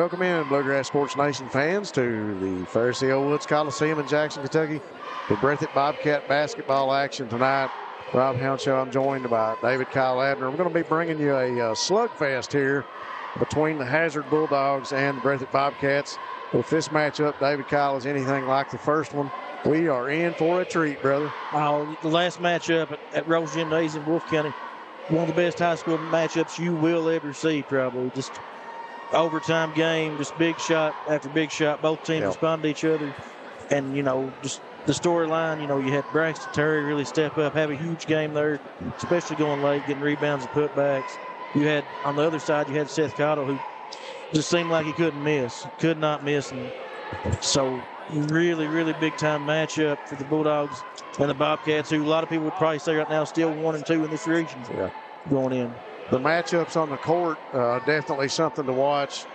Welcome in, Bluegrass Sports Nation fans, to the Pharisee O. Woods Coliseum in Jackson, Kentucky. The Breathitt Bobcat basketball action tonight. Rob Hounshaw, I'm joined by David Kyle Abner. We're going to be bringing you a slugfest here between the Hazard Bulldogs and the Breathitt Bobcats. If this matchup, David Kyle, is anything like the first one, we are in for a treat, brother. The last matchup at Rose Gymnasium, Wolfe County, one of the best high school matchups you will ever see, probably. Just overtime game, just big shot after big shot. Both teams respond to each other. And, just the storyline, you had Braxton Terry really step up, have a huge game there, especially going late, getting rebounds and putbacks. You had, on the other side, you had Seth Cottle, who just seemed like he could not miss. And so, really, really big-time matchup for the Bulldogs and the Bobcats, who a lot of people would probably say right now still 1 and 2 in this region going in. The matchups on the court, definitely something to watch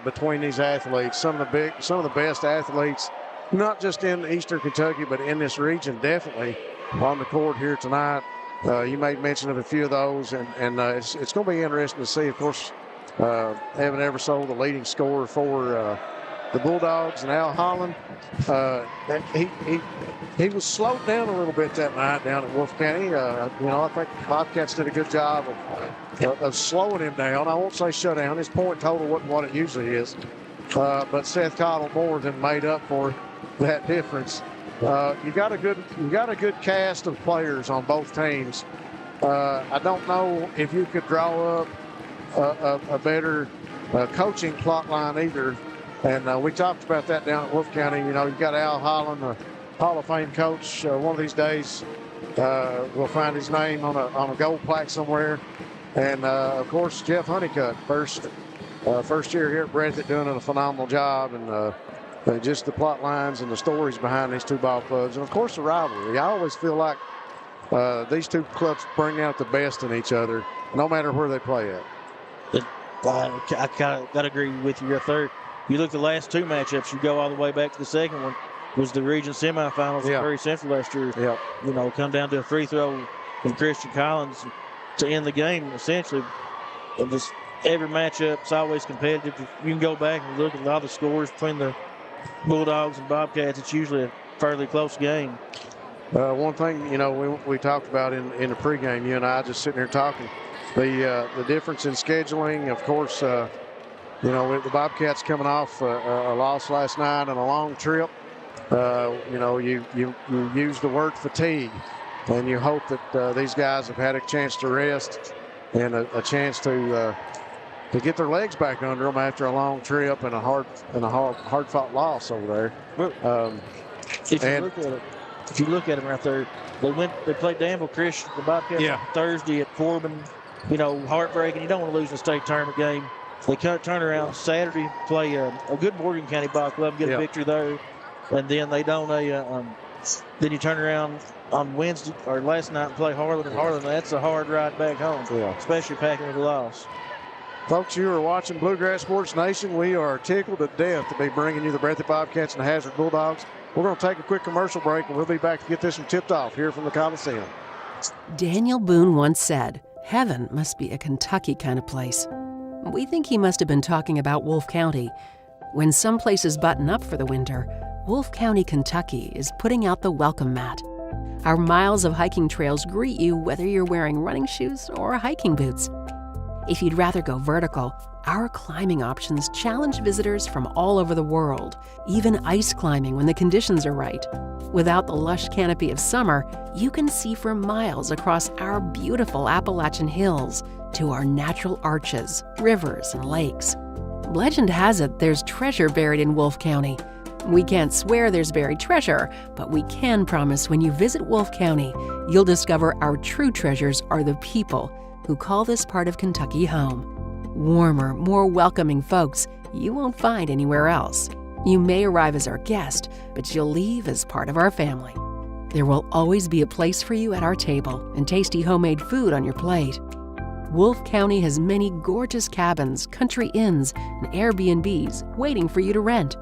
between these athletes. Some of the best athletes, not just in Eastern Kentucky, but in this region, definitely on the court here tonight. You made mention of a few of those, and it's going to be interesting to see. Of course, Evan Eversole, the leading scorer for the Bulldogs, and Al Holland. He was slowed down a little bit that night down at Wolfe County. I think the Bobcats did a good job of slowing him down. I won't say shut down. His point total wasn't what it usually is. But Seth Cottle more than made up for that difference. You got a good cast of players on both teams. I don't know if you could draw up a better coaching plot line either. And we talked about that down at Wolfe County. You got Al Holland, the Hall of Fame coach. One of these days, we'll find his name on a gold plaque somewhere. And of course, Jeff Honeycutt, first year here at Breathitt, doing a phenomenal job. And just the plot lines and the stories behind these two ball clubs, and of course the rivalry. I always feel like these two clubs bring out the best in each other, no matter where they play at. I kind of got to agree with you right there. You look at the last two matchups, you go all the way back to the second one, was the region semifinals at Prairie Central last year. Come down to a free throw from Christian Collins to end the game, essentially. And just every matchup's always competitive. You can go back and look at all the scores between the Bulldogs and Bobcats. It's usually a fairly close game. One thing, we talked about in the pregame, you and I just sitting here talking, the difference in scheduling, of course. With the Bobcats coming off a loss last night and a long trip, you use the word fatigue, and you hope that these guys have had a chance to rest and a chance to get their legs back under them after a long trip and a hard-fought loss over there. If you look at them right there, they played Danville Christian, the Bobcats, on Thursday at Corbin. Heartbreaking. You don't want to lose in a state tournament game. They turn around Saturday, play a good Morgan County ball club, get a victory there, and then they don't. Then you turn around on Wednesday or last night and play Harlan. And Harlan, that's a hard ride back home, especially packing with a loss. Folks, you are watching Bluegrass Sports Nation. We are tickled to death to be bringing you the Breathitt Bobcats and the Hazard Bulldogs. We're going to take a quick commercial break, and we'll be back to get this one tipped off here from the Coliseum. Daniel Boone once said, "Heaven must be a Kentucky kind of place." We think he must have been talking about Wolfe County. When some places button up for the winter, Wolfe County, Kentucky is putting out the welcome mat. Our miles of hiking trails greet you whether you're wearing running shoes or hiking boots. If you'd rather go vertical, our climbing options challenge visitors from all over the world, even ice climbing when the conditions are right. Without the lush canopy of summer, you can see for miles across our beautiful Appalachian hills to our natural arches, rivers, and lakes. Legend has it there's treasure buried in Wolfe County. We can't swear there's buried treasure, but we can promise when you visit Wolfe County, you'll discover our true treasures are the people who call this part of Kentucky home. Warmer, more welcoming folks you won't find anywhere else. You may arrive as our guest, but you'll leave as part of our family. There will always be a place for you at our table and tasty homemade food on your plate. Wolfe County has many gorgeous cabins, country inns, and Airbnbs waiting for you to rent.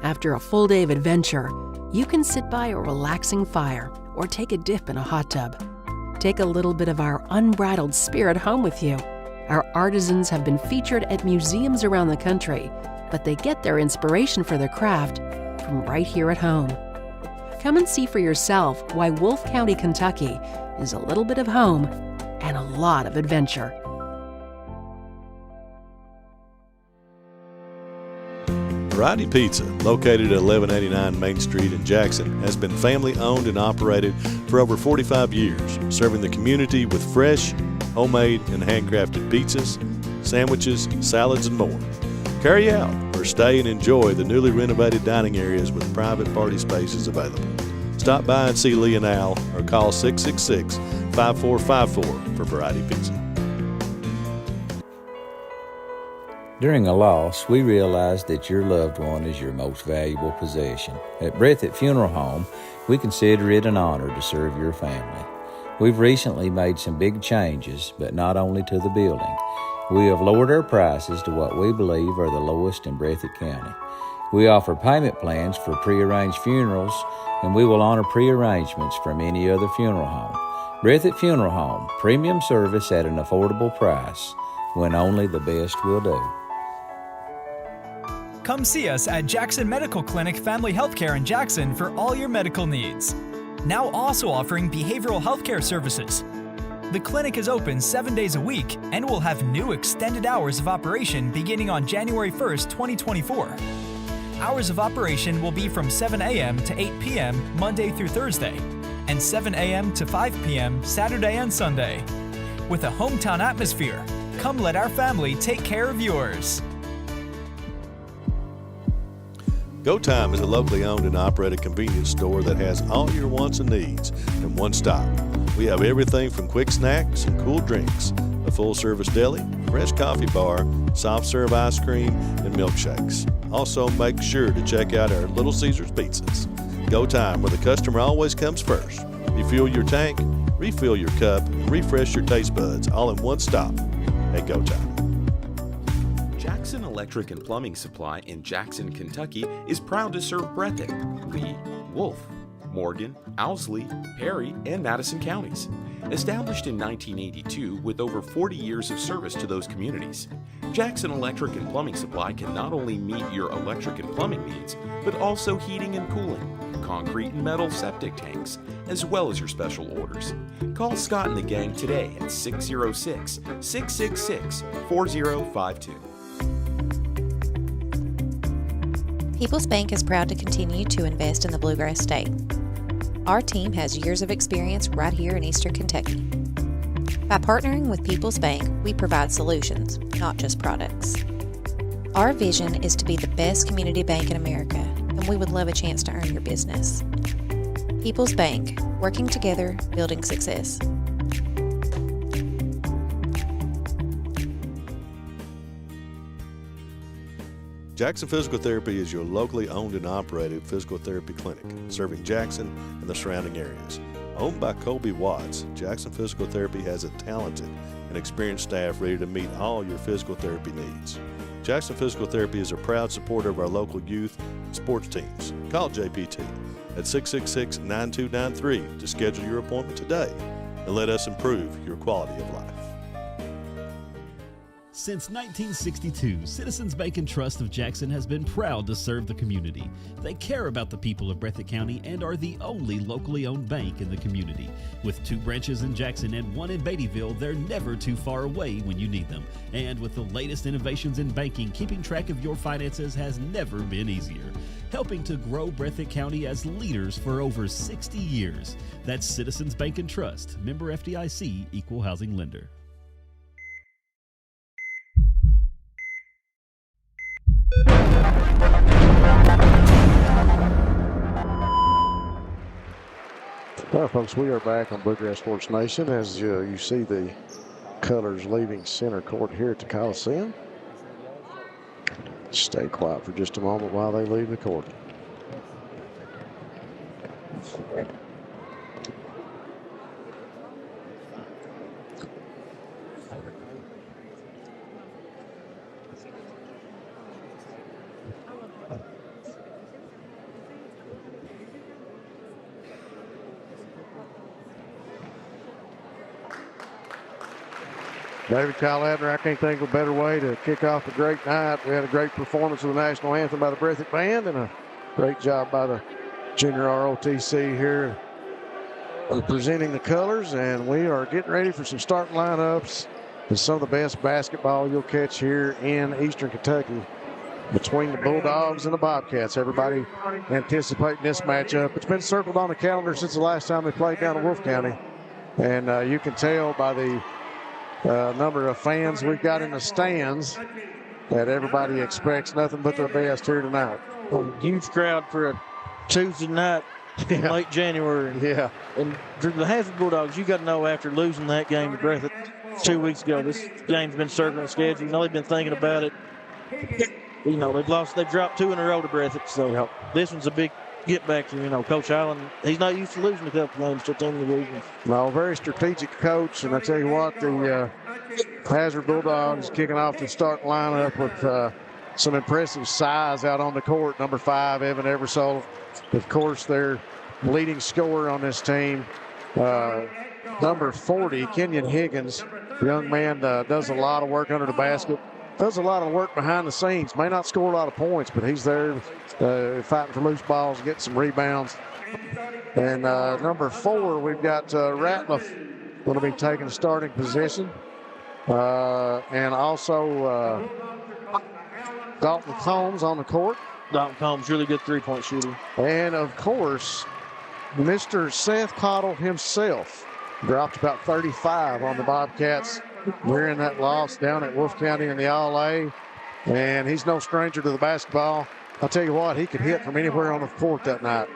After a full day of adventure, you can sit by a relaxing fire or take a dip in a hot tub. Take a little bit of our unbridled spirit home with you. Our artisans have been featured at museums around the country, but they get their inspiration for their craft from right here at home. Come and see for yourself why Wolfe County, Kentucky is a little bit of home and a lot of adventure. Variety Pizza, located at 1189 Main Street in Jackson, has been family owned and operated for over 45 years, serving the community with fresh, homemade, and handcrafted pizzas, sandwiches, salads, and more. Carry out or stay and enjoy the newly renovated dining areas with private party spaces available. Stop by and see Lee and Al or call 666-5454 for Variety Pizza. During a loss, we realize that your loved one is your most valuable possession. At Breathitt Funeral Home, we consider it an honor to serve your family. We've recently made some big changes, but not only to the building. We have lowered our prices to what we believe are the lowest in Breathitt County. We offer payment plans for prearranged funerals, and we will honor prearrangements from any other funeral home. Breathitt Funeral Home, premium service at an affordable price, when only the best will do. Come see us at Jackson Medical Clinic Family Healthcare in Jackson for all your medical needs. Now also offering behavioral healthcare services. The clinic is open 7 days a week and will have new extended hours of operation beginning on January 1st, 2024. Hours of operation will be from 7 a.m. to 8 p.m. Monday through Thursday, and 7 a.m. to 5 p.m. Saturday and Sunday. With a hometown atmosphere, come let our family take care of yours. Go Time is a locally owned and operated convenience store that has all your wants and needs in one stop. We have everything from quick snacks and cool drinks, a full-service deli, fresh coffee bar, soft-serve ice cream, and milkshakes. Also, make sure to check out our Little Caesars pizzas. Go Time, where the customer always comes first. Refuel your tank, refill your cup, and refresh your taste buds all in one stop at Go Time. Jackson Electric and Plumbing Supply in Jackson, Kentucky is proud to serve Breathitt, Lee, Wolfe, Morgan, Owsley, Perry, and Madison counties. Established in 1982 with over 40 years of service to those communities, Jackson Electric and Plumbing Supply can not only meet your electric and plumbing needs, but also heating and cooling, concrete and metal septic tanks, as well as your special orders. Call Scott and the gang today at 606-666-4052. People's Bank is proud to continue to invest in the Bluegrass State. Our team has years of experience right here in Eastern Kentucky. By partnering with People's Bank, we provide solutions, not just products. Our vision is to be the best community bank in America, and we would love a chance to earn your business. People's Bank, working together, building success. Jackson Physical Therapy is your locally owned and operated physical therapy clinic, serving Jackson and the surrounding areas. Owned by Colby Watts, Jackson Physical Therapy has a talented and experienced staff ready to meet all your physical therapy needs. Jackson Physical Therapy is a proud supporter of our local youth and sports teams. Call JPT at 666-9293 to schedule your appointment today and let us improve your quality of life. Since 1962, Citizens Bank and Trust of Jackson has been proud to serve the community. They care about the people of Breathitt County and are the only locally owned bank in the community. With 2 branches in Jackson and 1 in Beattyville, they're never too far away when you need them. And with the latest innovations in banking, keeping track of your finances has never been easier. Helping to grow Breathitt County as leaders for over 60 years. That's Citizens Bank and Trust, member FDIC, equal housing lender. Well, folks, we are back on Bluegrass Sports Nation as you see the colors leaving center court here at the Coliseum. Stay quiet for just a moment while they leave the court. David Kyle Abner, I can't think of a better way to kick off a great night. We had a great performance of the national anthem by the Breathitt Band and a great job by the junior ROTC here presenting the colors. And we are getting ready for some starting lineups and some of the best basketball you'll catch here in Eastern Kentucky between the Bulldogs and the Bobcats. Everybody anticipating this matchup. It's been circled on the calendar since the last time they played down in Wolfe County. And you can tell by the number of fans we've got in the stands that everybody expects nothing but their best here tonight. Huge crowd for a Tuesday night in late January. Yeah. And for the Hazard Bulldogs, you got to know after losing that game to Breathitt 2 weeks ago, this game's been circling the schedule. You know, they've been thinking about it. You know, they've dropped 2 in a row to Breathitt. So this one's a big get back to, you know, Coach Allen. He's not used to losing a couple games to a team in the region. No, very strategic coach. And I tell you what, the Hazard Bulldogs kicking off the starting lineup with some impressive size out on the court. Number 5, Evan Eversole, of course, their leading scorer on this team. Number 40, Kenyon Higgins, the young man does a lot of work under the basket. Does a lot of work behind the scenes. May not score a lot of points, but he's there fighting for loose balls, getting some rebounds. And number 4, we've got Ratliff going to be taking a starting position. And also Dalton Combs on the court. Dalton Combs, really good three-point shooter. And, of course, Mr. Seth Cottle himself dropped about 35 on the Bobcats during that loss down at Wolfe County in the All-A. And he's no stranger to the basketball. I'll tell you what, he could hit from anywhere on the court that night.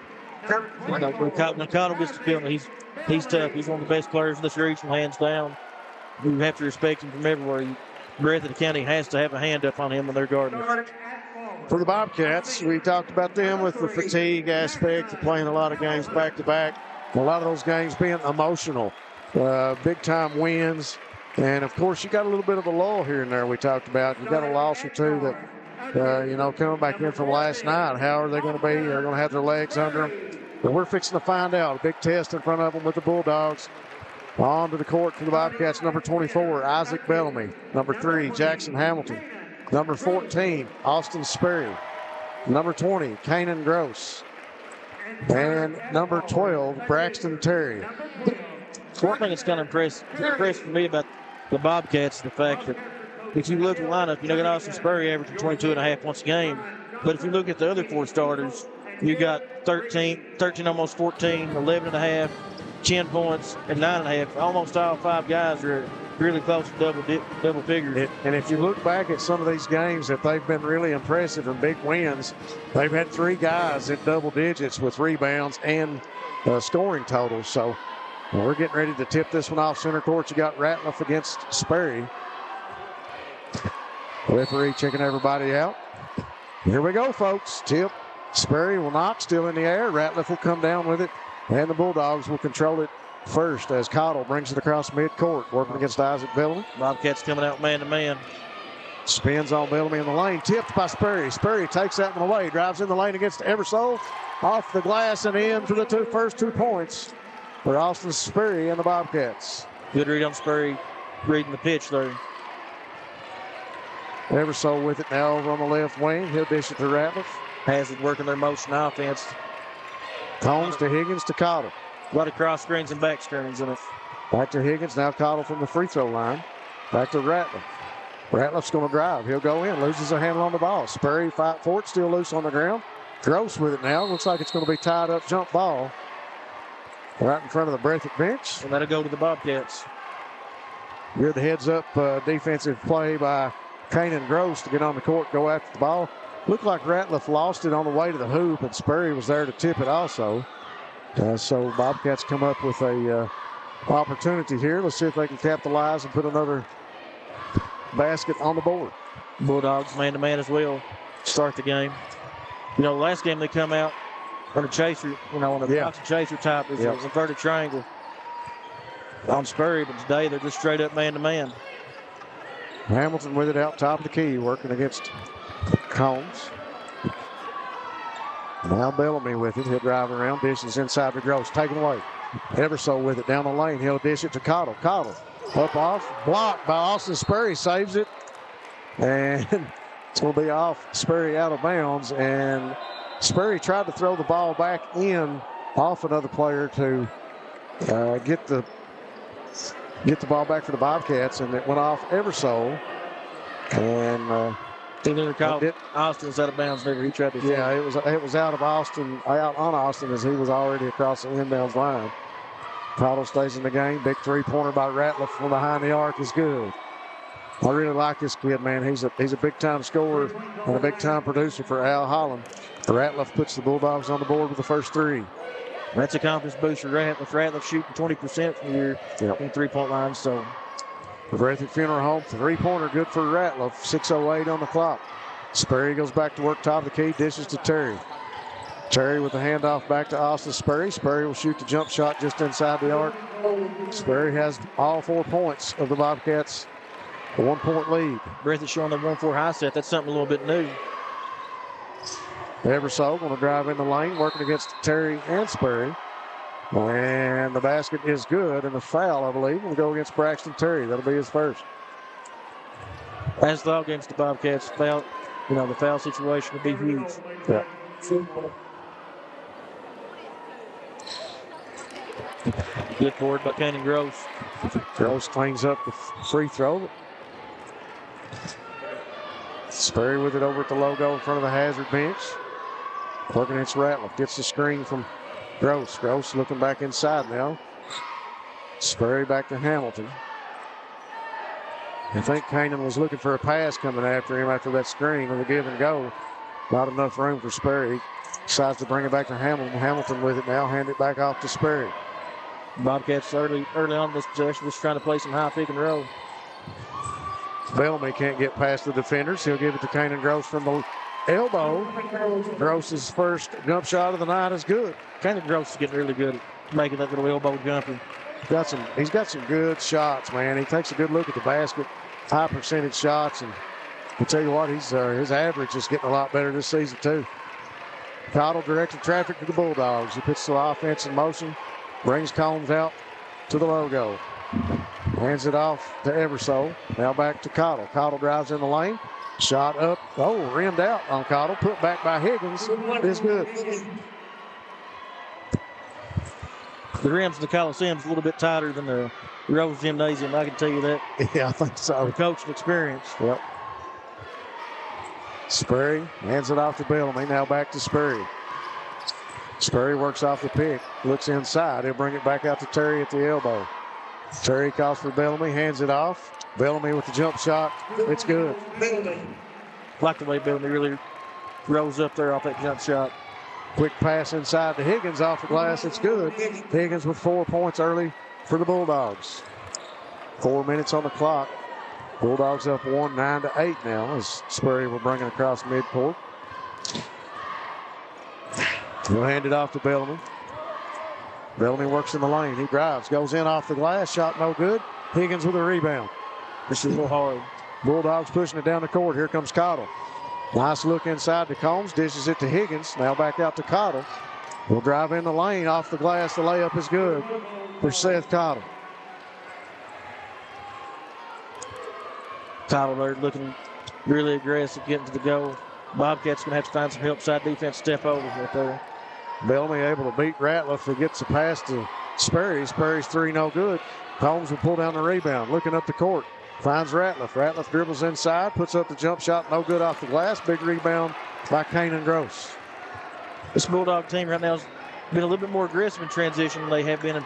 When Cottle gets to field, he's tough. He's one of the best players in this region, hands down. You have to respect him from everywhere. Breathitt County has to have a hand up on him when they're guarding. For the Bobcats, we talked about them with the fatigue aspect of playing a lot of games back-to-back. A lot of those games being emotional, big-time wins. And, of course, you got a little bit of a lull here and there we talked about. You got a loss or two that, you know, coming back in from last night. How are they going to be? They're going to have their legs under them. But we're fixing to find out. A big test in front of them with the Bulldogs. On to the court for the Bobcats, number 24, Isaac Bellamy. Number 3, Jackson Hamilton. Number 14, Austin Sperry. Number 20, Kanan Gross. And number 12, Braxton Terry. One thing that's kind of impressed me about the Bobcats is the fact that if you look at the lineup, you know, got Austin Sperry averaging 22.5 points a game. But if you look at the other 4 starters, you got 13, almost 14, 11.5, 10 points, and 9.5. Almost all 5 guys are really close to double figures. And if you look back at some of these games, if they've been really impressive and big wins, they've had 3 guys in double digits with rebounds and scoring totals. So we're getting ready to tip this one off center court. You got Ratliff against Sperry. Referee checking everybody out. Here we go, folks. Tip. Sperry will knock, still in the air. Ratliff will come down with it, and the Bulldogs will control it first as Cottle brings it across midcourt, working against Isaac Bellamy. Bobcats coming out man-to-man. Spins on Bellamy in the lane, tipped by Sperry. Sperry takes that one away, drives in the lane against Eversole, off the glass and in for the first 2 points for Austin Sperry and the Bobcats. Good read on Sperry, reading the pitch there. Eversole with it now over on the left wing. He'll dish it to Ratliff. Hazard working their motion offense. Combs to Higgins to Cottle. A lot of cross screens and back screens in it. Back to Higgins, now Cottle from the free throw line. Back to Ratliff. Ratliff's going to drive. He'll go in, loses a handle on the ball. Sperry fight for it, still loose on the ground. Gross with it now. Looks like it's going to be tied up jump ball right in front of the Breathitt bench. And that'll go to the Bobcats. Good heads up defensive play by Kanan Gross to get on the court, go after the ball. Looked like Ratliff lost it on the way to the hoop, and Sperry was there to tip it also. So Bobcats come up with a opportunity here. Let's see if they can capitalize and put another basket on the board. Bulldogs man-to-man as well. Start the game. You know, the last game they come out on a chaser, you know, on a box chaser type. It's an inverted triangle on Sperry, but today they're just straight up man-to-man. Hamilton with it out top of the key, working against Combs. Now Bellamy with it. He'll drive around. Dishes inside to Gross. Taken away. Eversole with it down the lane. He'll dish it to Cottle. Cottle Up off, blocked by Austin Sperry, saves it. And it's going to be off Sperry out of bounds. And Sperry tried to throw the ball back in off another player to get the ball back for the Bobcats, and it went off ever so. And he never called Austin's out of bounds. Never he tried to. Yeah, it was out on Austin as he was already across the inbounds line. Cottle stays in the game. Big three-pointer by Ratliff from behind the arc is good. I really like this kid, man. He's a big-time scorer and a big-time producer for Al Holland. Ratliff puts the Bulldogs on the board with the first three. That's a confidence boost for Ratliff. Ratliff shooting 20% from your three-point line. So, the Breathitt Funeral Home three-pointer good for Ratliff. 6:08 on the clock. Sperry goes back to work top of the key, dishes to Terry. Terry with the handoff back to Austin Sperry. Sperry will shoot the jump shot just inside the arc. Sperry has all 4 points of the Bobcats. A 1-point lead. Breathitt showing the 1-4 high set. That's something a little bit new. Everso going to drive in the lane, working against Terry and Sperry. And the basket is good, and the foul, I believe, will go against Braxton Terry. That'll be his first. As though against the Bobcats, foul, the foul situation would be huge. Yeah. Good forward by Cannon Gross. Gross cleans up the free throw. Sperry with it over at the logo in front of the hazard bench. Working against Ratliff. Gets the screen from Gross. Gross looking back inside now. Sperry back to Hamilton. I think Cannon was looking for a pass coming after him after that screen with a give and go. Not enough room for Sperry. Decides to bring it back to Hamilton. Hamilton with it now. Hand it back off to Sperry. Bobcats early on in this possession just trying to play some high pick and roll. Bellamy can't get past the defenders. He'll give it to Cannon Gross from the elbow. Gross's first jump shot of the night is good. Cannon Gross is getting really good at making that little elbow jumper. He's got some good shots, man. He takes a good look at the basket. High percentage shots. And I'll tell you what, his average is getting a lot better this season, too. Cottle directing traffic to the Bulldogs. He puts the offense in motion. Brings Combs out to the logo. Hands it off to Eversole. Now back to Cottle. Cottle drives in the lane. Shot up. Oh, rimmed out on Cottle. Put back by Higgins. Is good. The rims of the Coliseum is a little bit tighter than the Rose Gymnasium. I can tell you that. Yeah, I think so. The coaching experience. Yep. Sperry hands it off to Bellamy. Now back to Sperry. Sperry works off the pick. Looks inside. He'll bring it back out to Terry at the elbow. Terry calls for Bellamy. Hands it off. Bellamy with the jump shot. It's good. Like the way Bellamy really rose up there off that jump shot. Quick pass inside to Higgins off the glass. It's good. Higgins with 4 points early for the Bulldogs. 4 minutes on the clock. Bulldogs up 9-8 now as Sperry will bring it across midcourt. He'll hand it off to Bellamy. Bellamy works in the lane. He drives, goes in off the glass. Shot no good. Higgins with a rebound. This is a little hard. Bulldogs pushing it down the court. Here comes Cottle. Nice look inside to Combs. Dishes it to Higgins. Now back out to Cottle. Will drive in the lane off the glass. The layup is good for Seth Cottle. Cottle there looking really aggressive, getting to the goal. Bobcats going to have to find some help side defense, step over right there. Bellamy able to beat Ratliff. He gets the pass to Sperry. Sperry's three no good. Combs will pull down the rebound. Looking up the court. Finds Ratliff. Ratliff dribbles inside. Puts up the jump shot. No good off the glass. Big rebound by Cannon Gross. This Bulldog team right now has been a little bit more aggressive in transition than they have been in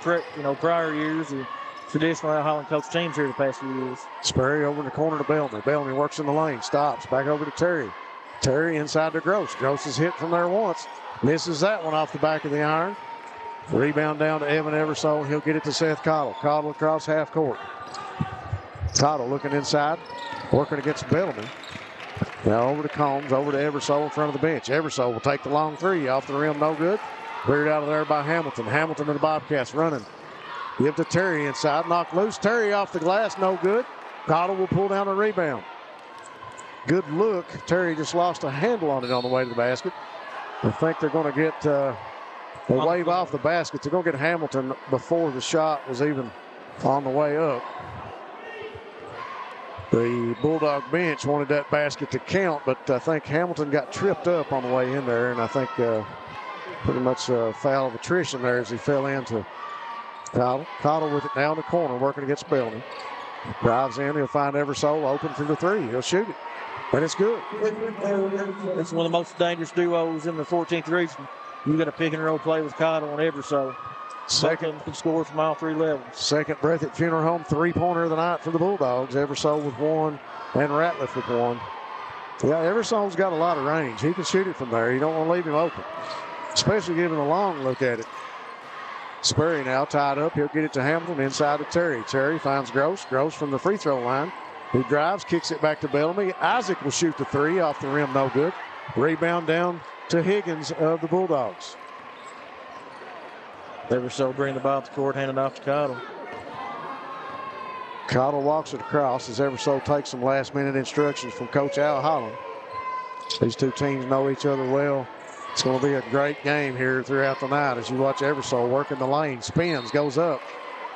prior years. Or traditional Holland coach teams here the past few years. Sperry over in the corner to Bellamy. Bellamy works in the lane. Stops. Back over to Terry. Terry inside to Gross. Gross is hit from there once. Misses that one off the back of the iron. Rebound down to Evan Eversole. He'll get it to Seth Cottle. Cottle across half court. Cottle looking inside. Working against Bellamy. Now over to Combs. Over to Eversole in front of the bench. Eversole will take the long three. Off the rim. No good. Cleared out of there by Hamilton. Hamilton and the Bobcats running. Give to Terry inside. Knocked loose. Terry off the glass. No good. Cottle will pull down the rebound. Good look. Terry just lost a handle on it on the way to the basket. I think they're going to get a wave off the basket. They're going to get Hamilton before the shot was even on the way up. The Bulldog bench wanted that basket to count, but I think Hamilton got tripped up on the way in there, and I think pretty much a foul of attrition there as he fell into Cottle. Cottle with it now in the corner, working against Bellamy. Drives in, he'll find Eversole open for the three. He'll shoot it, and it's good. It's one of the most dangerous duos in the 14th region. You got a pick and roll play with Cottle and Eversole. Second can score from all three levels. Second Breathitt Funeral Home three-pointer of the night for the Bulldogs. Eversole with one and Ratliff with one. Yeah, Eversole's got a lot of range. He can shoot it from there. You don't want to leave him open, especially giving a long look at it. Sperry now tied up. He'll get it to Hamilton inside to Terry. Terry finds Gross. Gross from the free throw line. He drives, kicks it back to Bellamy. Isaac will shoot the three off the rim, no good. Rebound down to Higgins of the Bulldogs. Eversole bring the ball up the court, hand it off to Cottle. Cottle walks it across as Eversole takes some last-minute instructions from Coach Al Holland. These two teams know each other well. It's going to be a great game here throughout the night as you watch Eversole working the lane. Spins, goes up.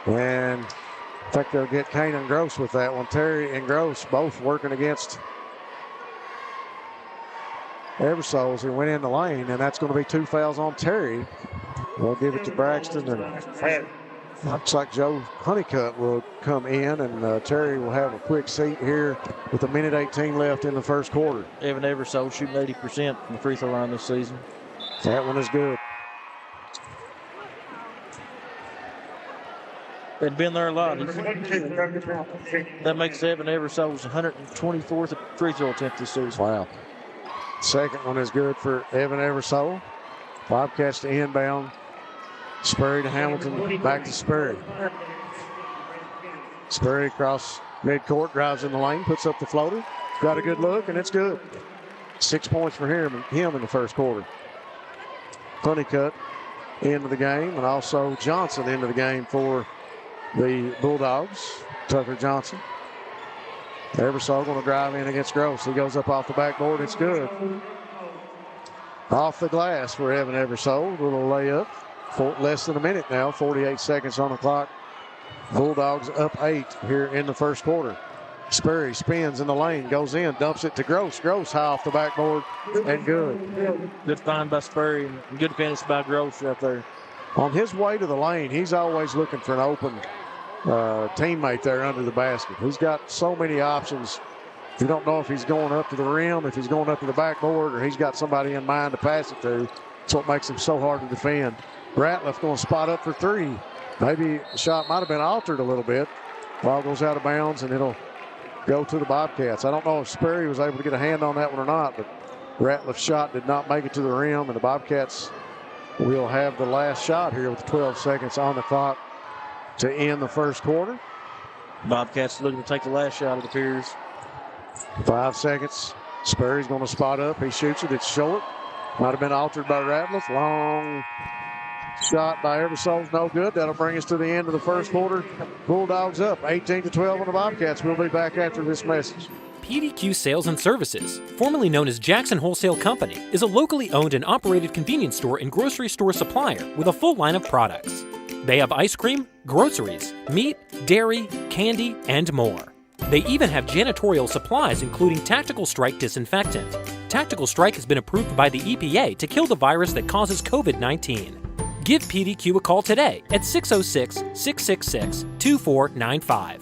And I think they'll get Kane and Gross with that one. Terry and Gross both working against Eversole as he went in the lane. And that's going to be two fouls on Terry. We'll give it to Braxton, and looks like Joe Honeycutt will come in, and Terry will have a quick seat here with a minute 18 left in the first quarter. Evan Eversole shooting 80% from the free throw line this season. That one is good. They've been there a lot. That makes Evan Eversole's 124th free throw attempt this season. Wow. Second one is good for Evan Eversole. Bobcats to inbound. Sperry to Hamilton, back to Sperry. Sperry across midcourt, drives in the lane, puts up the floater. Got a good look, and it's good. 6 points for him in the first quarter. Honeycutt into the game, and also Johnson into the game for the Bulldogs. Tucker Johnson. Eversole going to drive in against Gross. He goes up off the backboard. It's good. Off the glass for Evan Eversole. Little layup. For less than a minute now. 48 seconds on the clock. Bulldogs up 8 here in the first quarter. Sperry spins in the lane, goes in, dumps it to Gross. Gross high off the backboard and good. Good find by Sperry and good finish by Gross right there. On his way to the lane, he's always looking for an open teammate there under the basket. He's got so many options. You don't know if he's going up to the rim, if he's going up to the backboard, or he's got somebody in mind to pass it to. That's what makes him so hard to defend. Ratliff going to spot up for three. Maybe the shot might have been altered a little bit. Ball goes out of bounds, and it'll go to the Bobcats. I don't know if Sperry was able to get a hand on that one or not, but Ratliff's shot did not make it to the rim, and the Bobcats will have the last shot here with 12 seconds on the clock to end the first quarter. Bobcats looking to take the last shot, it appears. 5 seconds. Sperry's going to spot up. He shoots it. It's short. Might have been altered by Ratliff. Long shot by Eversole, no good. That'll bring us to the end of the first quarter. Bulldogs up 18-12 on the Bobcats. We'll be back after this message. PDQ Sales and Services, formerly known as Jackson Wholesale Company, is a locally owned and operated convenience store and grocery store supplier with a full line of products. They have ice cream, groceries, meat, dairy, candy, and more. They even have janitorial supplies, including Tactical Strike disinfectant. Tactical Strike has been approved by the EPA to kill the virus that causes COVID-19. Give PDQ a call today at 606-666-2495.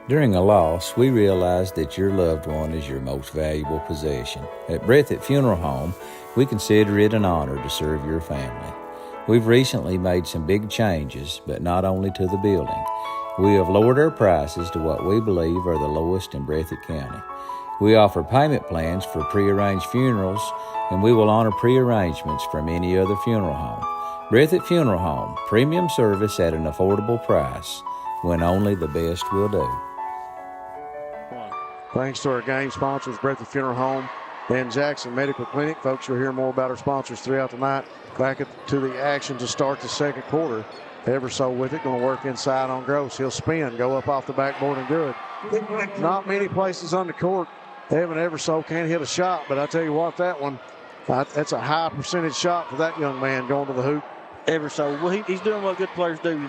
During a loss, we realize that your loved one is your most valuable possession. At Breathitt Funeral Home, we consider it an honor to serve your family. We've recently made some big changes, but not only to the building. We have lowered our prices to what we believe are the lowest in Breathitt County. We offer payment plans for prearranged funerals, and we will honor prearrangements from any other funeral home. Breathitt Funeral Home, premium service at an affordable price, when only the best will do. Thanks to our game sponsors, Breathitt Funeral Home and Jackson Medical Clinic. Folks, you'll hear more about our sponsors throughout the night. Back to the action to start the second quarter. Eversole with it, going to work inside on Gross. He'll spin, go up off the backboard and good. Not many places on the court Evan Eversole can't hit a shot, but I tell you what, that one, that's a high percentage shot for that young man going to the hoop. ever so. Well, he's doing what good players do.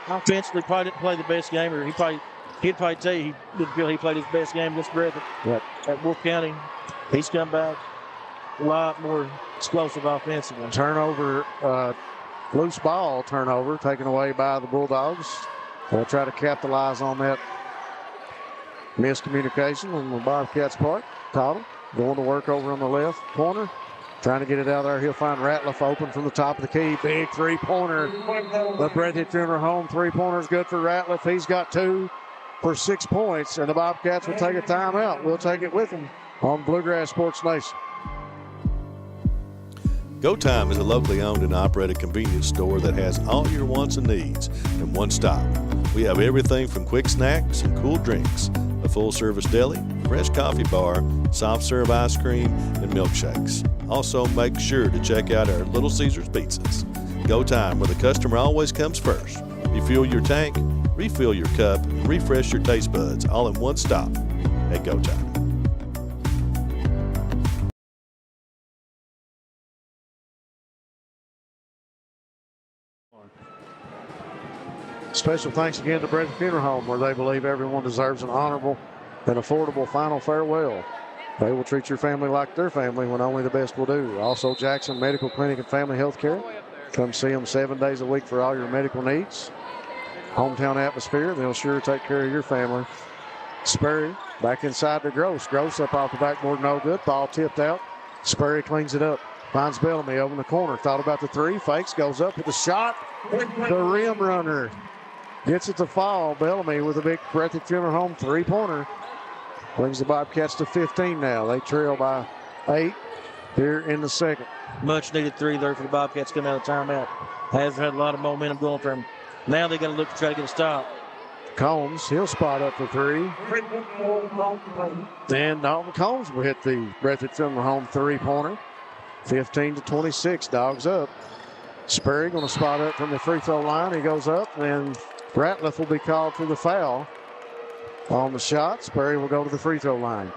Offensively, probably didn't play the best game, or he'd probably tell you he didn't feel he played his best game against Breathitt. Yep. At Wolf County, he's come back a lot more explosive offensively. Turnover, loose ball turnover taken away by the Bulldogs. They'll try to capitalize on that miscommunication on the Bobcats' part. Caught him. Going to work over on the left corner. Trying to get it out there. He'll find Ratliff open from the top of the key. Big three-pointer. The Breathitt Funeral Home three-pointer is good for Ratliff. He's got 2 for 6 points, and the Bobcats will take a timeout. We'll take it with them on Bluegrass Sports Nation. Go Time is a locally owned and operated convenience store that has all your wants and needs in one stop. We have everything from quick snacks and cool drinks, a full-service deli, fresh coffee bar, soft-serve ice cream, and milkshakes. Also, make sure to check out our Little Caesars pizzas. Go Time, where the customer always comes first. Refuel your tank, refill your cup, and refresh your taste buds all in one stop at Go Time. Special thanks again to Breathitt Funeral Home, where they believe everyone deserves an honorable and affordable final farewell. They will treat your family like their family when only the best will do. Also, Jackson Medical Clinic and Family Health Care. Come see them 7 days a week for all your medical needs. Hometown atmosphere, they'll sure take care of your family. Sperry back inside to Gross. Gross up off the backboard, no good. Ball tipped out. Sperry cleans it up. Finds Bellamy over in the corner. Thought about the three. Fakes, goes up with a shot. The rim runner gets it to fall. Bellamy with a big Breathitt Funeral Home three-pointer. Brings the Bobcats to 15 now. They trail by 8 here in the second. Much needed 3 there for the Bobcats coming out of timeout. Hasn't had a lot of momentum going for them. Now they got to look to try to get a stop. Combs, he'll spot up for 3. Then Dalton Combs will hit the Breathitt Funeral Home three-pointer. 15-26, Dogs up. Sperry going to spot up from the free throw line. He goes up, and Ratliff will be called for the foul on the shot. Sperry will go to the free throw line.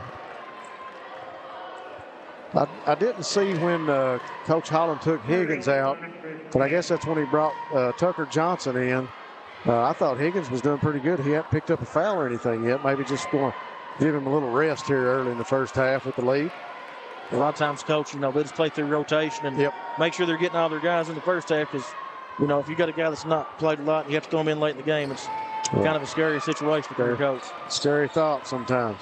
I didn't see when Coach Holland took Higgins out, but I guess that's when he brought Tucker Johnson in. I thought Higgins was doing pretty good. He hadn't picked up a foul or anything yet. Maybe just going to give him a little rest here early in the first half with the lead. A lot of times, Coach, they just play through rotation and make sure they're getting all their guys in the first half because, if you got a guy that's not played a lot and you have to throw him in late in the game, it's kind of a scary situation for your coach. Scary thought sometimes.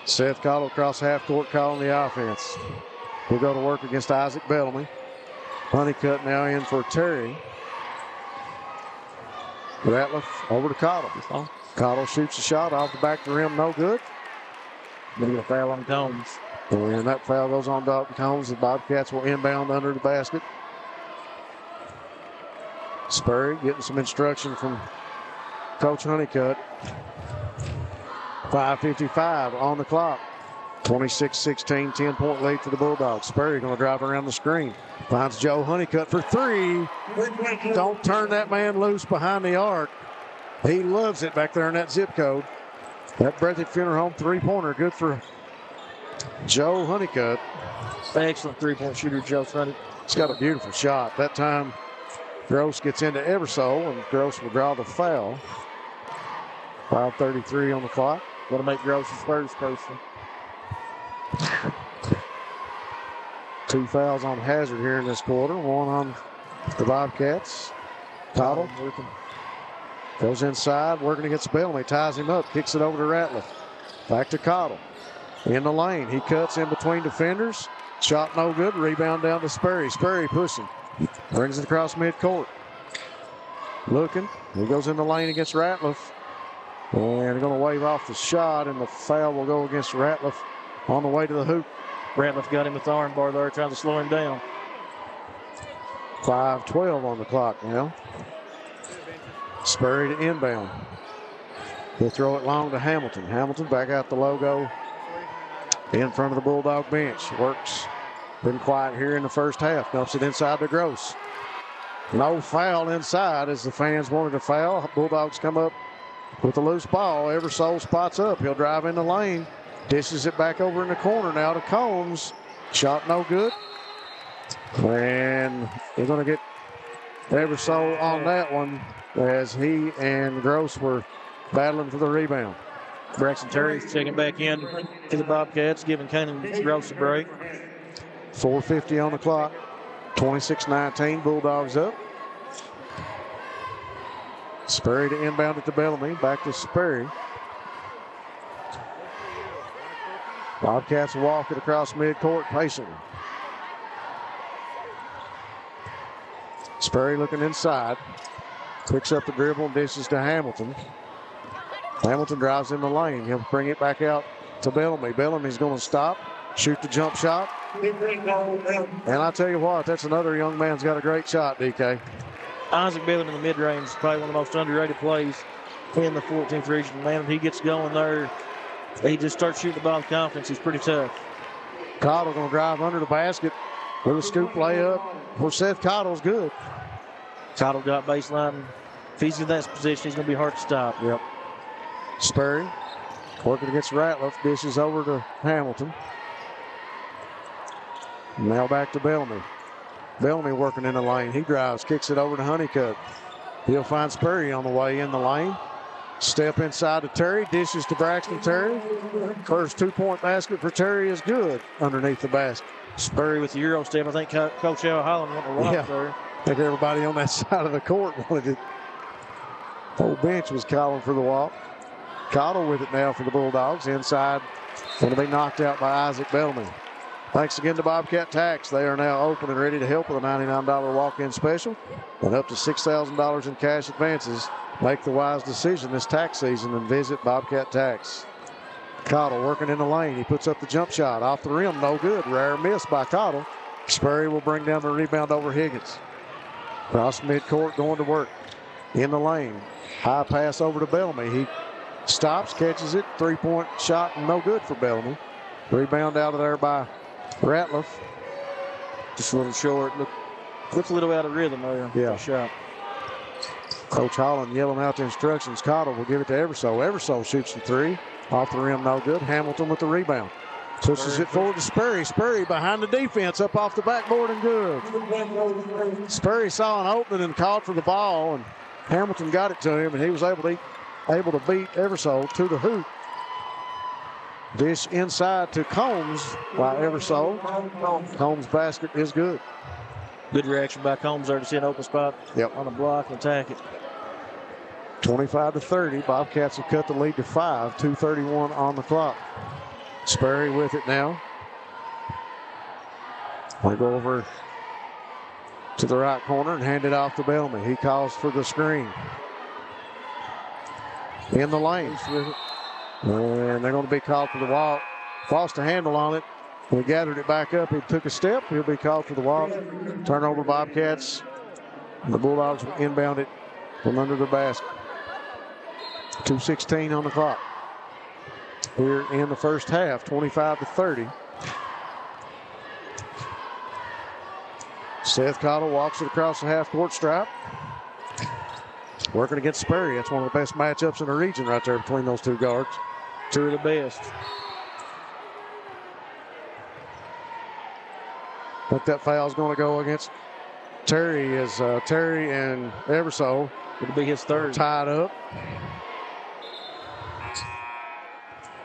Seth Cottle across half court calling the offense. We'll go to work against Isaac Bellamy. Honeycutt now in for Terry. Ratliff over to Cottle. Cottle shoots a shot off the back of the rim, no good. Maybe a foul on Combs. And that foul goes on Dalton Combs. The Bobcats will inbound under the basket. Sperry getting some instruction from Coach Honeycutt. 5:55 on the clock. 26-16, 10-point lead for the Bulldogs. Sperry going to drive around the screen. Finds Joe Honeycutt for 3. Don't turn that man loose behind the arc. He loves it back there in that zip code. That Breathitt Funeral Home three-pointer, good for Joe Honeycutt. Excellent three-point shooter, Joe Honeycutt. He's got a beautiful shot. That time, Gross gets into Eversole, and Gross will draw the foul. 5:33 on the clock. Got to make Gross his first person. 2 fouls on Hazard here in this quarter. 1 on the Bobcats. Cottle goes inside, working against Bellamy. Ties him up, kicks it over to Ratliff. Back to Cottle. In the lane, he cuts in between defenders. Shot no good. Rebound down to Sperry. Sperry pushing. Brings it across midcourt. Looking. He goes in the lane against Ratliff. And they're going to wave off the shot, and the foul will go against Ratliff on the way to the hoop. Ratliff got him with the arm bar there, trying to slow him down. 5:12 on the clock now. Sperry to inbound. He'll throw it long to Hamilton. Hamilton back out the logo in front of the Bulldog bench. Works. Been quiet here in the first half. Dumps it inside to Gross. No foul inside as the fans wanted a foul. Bulldogs come up with a loose ball. Eversole spots up. He'll drive in the lane. Dishes it back over in the corner now to Combs. Shot no good. And they're going to get Eversole on that one as he and Gross were battling for the rebound. Braxton Terry's checking back in to the Bobcats, giving Cannon Gross a break. 4:50 on the clock. 26-19, Bulldogs up. Sperry to inbound it to Bellamy. Back to Sperry. Bobcats walk it across midcourt patiently. Sperry looking inside. Picks up the dribble and dishes to Hamilton. Hamilton drives in the lane. He'll bring it back out to Bellamy. Bellamy's going to stop, shoot the jump shot. And I tell you what, that's another young man's got a great shot, DK. Isaac Bellamy in the mid-range is probably one of the most underrated plays in the 14th region. Man, when he gets going there, he just starts shooting the ball with confidence. He's pretty tough. Cottle going to drive under the basket with a scoop layup for Seth Cottle's good. Cottle got baseline. If he's in that position, he's going to be hard to stop. Yep. Sperry working against Ratliff. Dishes over to Hamilton. Now back to Bellamy. Bellamy working in the lane. He drives, kicks it over to Honeycutt. He'll find Sperry on the way in the lane. Step inside to Terry. Dishes to Braxton Terry. First 2-point basket for Terry is good underneath the basket. Sperry with the Euro step. I think Coach Al Holland wanted to walk there. I think everybody on that side of the court wanted it. Whole bench was calling for the walk. Cottle with it now for the Bulldogs. Inside, going to be knocked out by Isaac Bellamy. Thanks again to Bobcat Tax. They are now open and ready to help with a $99 walk-in special and up to $6,000 in cash advances. Make the wise decision this tax season and visit Bobcat Tax. Cottle working in the lane. He puts up the jump shot. Off the rim, no good. Rare miss by Cottle. Sperry will bring down the rebound over Higgins. Cross midcourt, going to work. In the lane. High pass over to Bellamy. He stops, catches it. 3-point shot, no good for Bellamy. Rebound out of there by Ratliff. Just a little short. Looks a little out of rhythm there. Yeah. Shot. Coach Holland yelling out the instructions. Cottle will give it to Eversole. Eversole shoots the three. Off the rim, no good. Hamilton with the rebound. Pushes it forward to Sperry. Sperry behind the defense, up off the backboard and good. Sperry saw an opening and called for the ball, and Hamilton got it to him, and he was able to beat Eversole to the hoop. Dish inside to Combs by Eversole. Combs' basket is good. Good reaction by Combs there to see an open spot on the block and attack it. 25-30. Bobcats have cut the lead to 5. 2:31 on the clock. Sperry with it now. They go over to the right corner and hand it off to Bellamy. He calls for the screen. In the lane. And they're going to be called for the walk. Lost a handle on it. We gathered it back up. He took a step. He'll be called for the walk. Turnover Bobcats. The Bulldogs will inbound it from under the basket. 2:16 on the clock. Here in the first half, 25-30. Seth Cottle walks it across the half-court stripe. Working against Sperry. That's one of the best matchups in the region right there between those two guards. Two of the best. I think that foul's going to go against Terry as Terry and Eversole. It'll be his third. Tied up.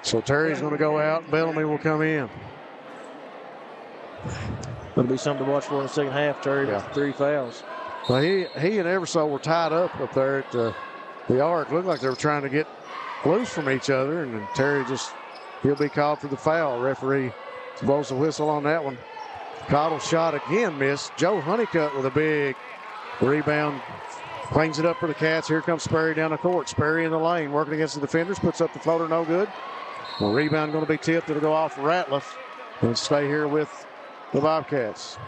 So Terry's going to go out and Bellamy will come in. It'll be something to watch for in the second half, Terry, with 3 fouls. Well, he and Eversole were tied up there at the arc. Looked like they were trying to get loose from each other, and then Terry he'll be called for the foul. Referee blows the whistle on that one. Cottle's shot again missed. Joe Honeycutt with a big rebound. Cleans it up for the Cats. Here comes Sperry down the court. Sperry in the lane, working against the defenders. Puts up the floater, no good. The rebound going to be tipped. It'll go off Ratliff and stay here with the Bobcats.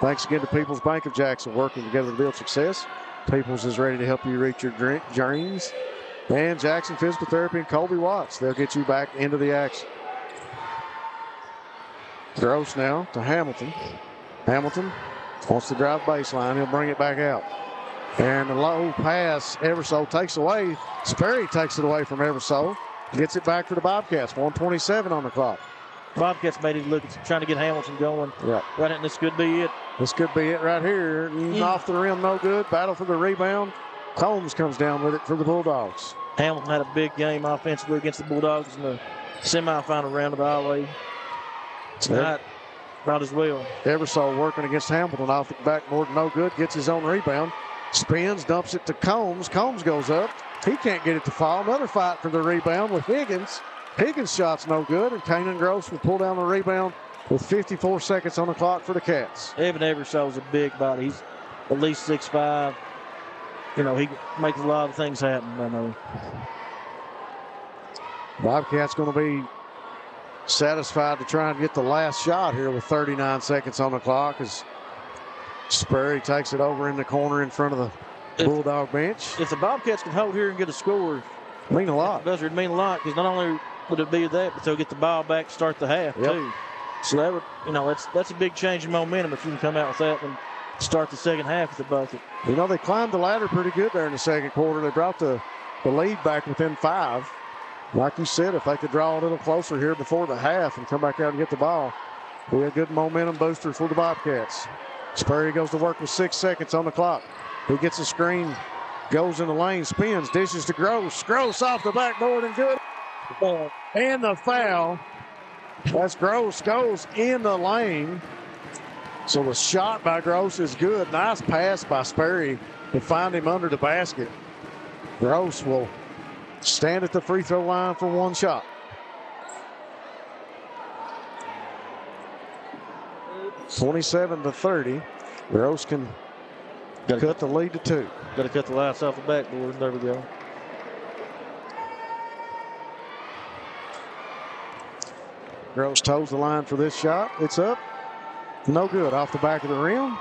Thanks again to People's Bank of Jackson, working together to build success. People's is ready to help you reach your dreams. And Jackson Physical Therapy and Colby Watts. They'll get you back into the action. Gross now to Hamilton. Hamilton wants to drive baseline. He'll bring it back out. And the low pass, Eversole takes away. Sperry takes it away from Eversole. Gets it back for the Bobcats. 1:27 on the clock. Bobcats made it look, trying to get Hamilton going. Yeah. Right, and this could be it. This could be it right here. Off the rim, no good. Battle for the rebound. Combs comes down with it for the Bulldogs. Hamilton had a big game offensively against the Bulldogs in the semifinal round of the ILA. Tonight, not as well. Eversole working against Hamilton off the backboard, no good. Gets his own rebound. Spins, dumps it to Combs. Combs goes up. He can't get it to fall. Another fight for the rebound with Higgins. Higgins' shot's no good, and Kanan Gross will pull down the rebound with 54 seconds on the clock for the Cats. Evan Eversole's a big body. He's at least 6'5". You know, he makes a lot of things happen, I know. Bobcats going to be satisfied to try and get the last shot here with 39 seconds on the clock as Sperry takes it over in the corner in front of the Bulldog bench. If the Bobcats can hold here and get a score, mean a lot. It'd mean a lot, because not only would it be that, but they'll get the ball back to start the half, too. So that would, you know, that's a big change in momentum if you can come out with that and start the second half with the bucket. You know, they climbed the ladder pretty good there in the second quarter. They brought the lead back within 5. Like you said, if they could draw a little closer here before the half and come back out and get the ball, be a good momentum booster for the Bobcats. Sperry goes to work with 6 seconds on the clock. He gets a screen, goes in the lane, spins, dishes to Gross. Gross off the backboard and good. And the foul. As Gross goes in the lane. So the shot by Gross is good. Nice pass by Sperry to find him under the basket. Gross will stand at the free throw line for one shot. (27-30). Gross can cut the lead to 2. Got to cut the lights off the backboard. There we go. Gross toes the line for this shot. It's up. No good. Off the back of the rim.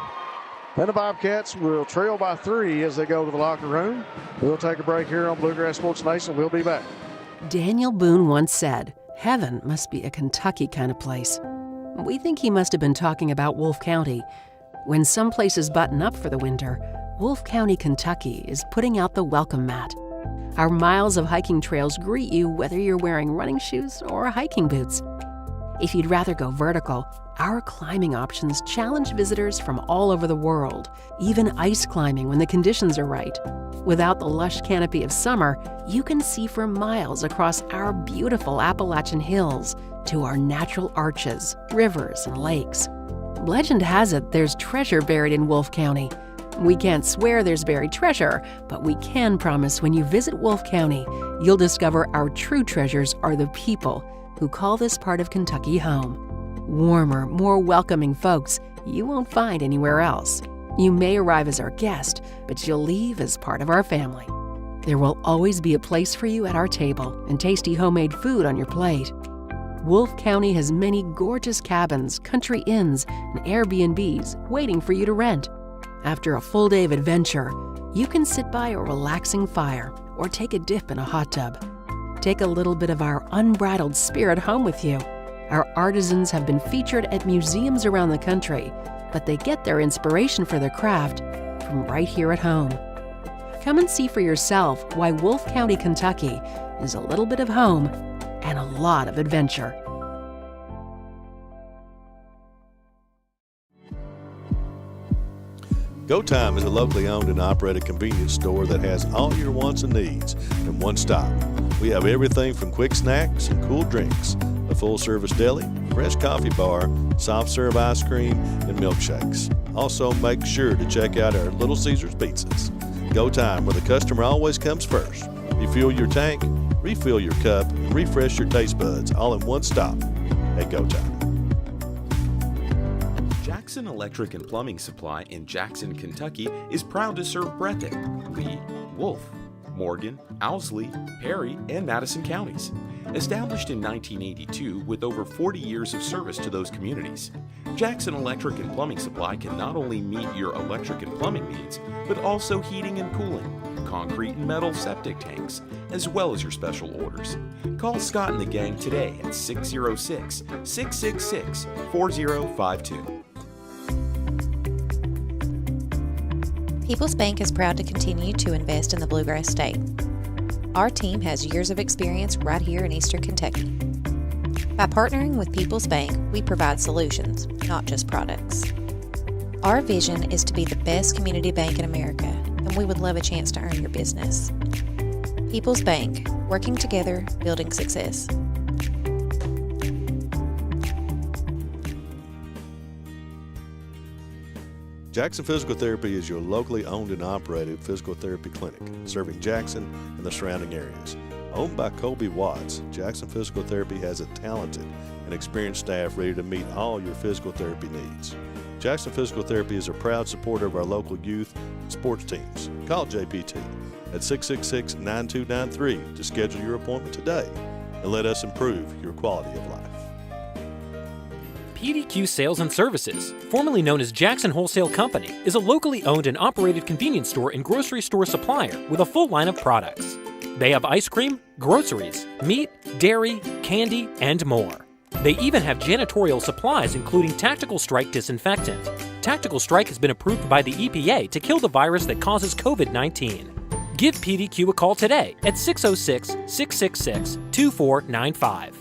And the Bobcats will trail by 3 as they go to the locker room. We'll take a break here on Bluegrass Sports Nation. We'll be back. Daniel Boone once said, "Heaven must be a Kentucky kind of place." We think he must have been talking about Wolfe County. When some places button up for the winter, Wolfe County, Kentucky is putting out the welcome mat. Our miles of hiking trails greet you whether you're wearing running shoes or hiking boots. If you'd rather go vertical, our climbing options challenge visitors from all over the world, even ice climbing when the conditions are right. Without the lush canopy of summer, you can see for miles across our beautiful Appalachian hills to our natural arches, rivers, and lakes. Legend has it there's treasure buried in Wolfe County. We can't swear there's buried treasure, but we can promise when you visit Wolfe County, you'll discover our true treasures are the people who call this part of Kentucky home. Warmer, more welcoming folks you won't find anywhere else. You may arrive as our guest, but you'll leave as part of our family. There will always be a place for you at our table and tasty homemade food on your plate. Wolfe County has many gorgeous cabins, country inns, and Airbnbs waiting for you to rent. After a full day of adventure, you can sit by a relaxing fire or take a dip in a hot tub. Take a little bit of our unbridled spirit home with you. Our artisans have been featured at museums around the country, but they get their inspiration for their craft from right here at home. Come and see for yourself why Wolfe County, Kentucky is a little bit of home and a lot of adventure. Go Time is a locally owned and operated convenience store that has all your wants and needs in one stop. We have everything from quick snacks and cool drinks, a full-service deli, fresh coffee bar, soft-serve ice cream, and milkshakes. Also, make sure to check out our Little Caesars pizzas. Go Time, where the customer always comes first. Refuel your tank, refill your cup, and refresh your taste buds all in one stop at Go Time. Jackson Electric and Plumbing Supply in Jackson, Kentucky is proud to serve Breathitt, Lee, Wolfe, Morgan, Owsley, Perry, and Madison counties. Established in 1982 with over 40 years of service to those communities, Jackson Electric and Plumbing Supply can not only meet your electric and plumbing needs, but also heating and cooling, concrete and metal septic tanks, as well as your special orders. Call Scott and the gang today at 606-666-4052. People's Bank is proud to continue to invest in the Bluegrass State. Our team has years of experience right here in Eastern Kentucky. By partnering with People's Bank, we provide solutions, not just products. Our vision is to be the best community bank in America, and we would love a chance to earn your business. People's Bank, working together, building success. Jackson Physical Therapy is your locally owned and operated physical therapy clinic, serving Jackson and the surrounding areas. Owned by Colby Watts, Jackson Physical Therapy has a talented and experienced staff ready to meet all your physical therapy needs. Jackson Physical Therapy is a proud supporter of our local youth and sports teams. Call JPT at 666-9293 to schedule your appointment today and let us improve your quality of life. PDQ Sales and Services, formerly known as Jackson Wholesale Company, is a locally owned and operated convenience store and grocery store supplier with a full line of products. They have ice cream, groceries, meat, dairy, candy, and more. They even have janitorial supplies, including Tactical Strike disinfectant. Tactical Strike has been approved by the EPA to kill the virus that causes COVID-19. Give PDQ a call today at 606-666-2495.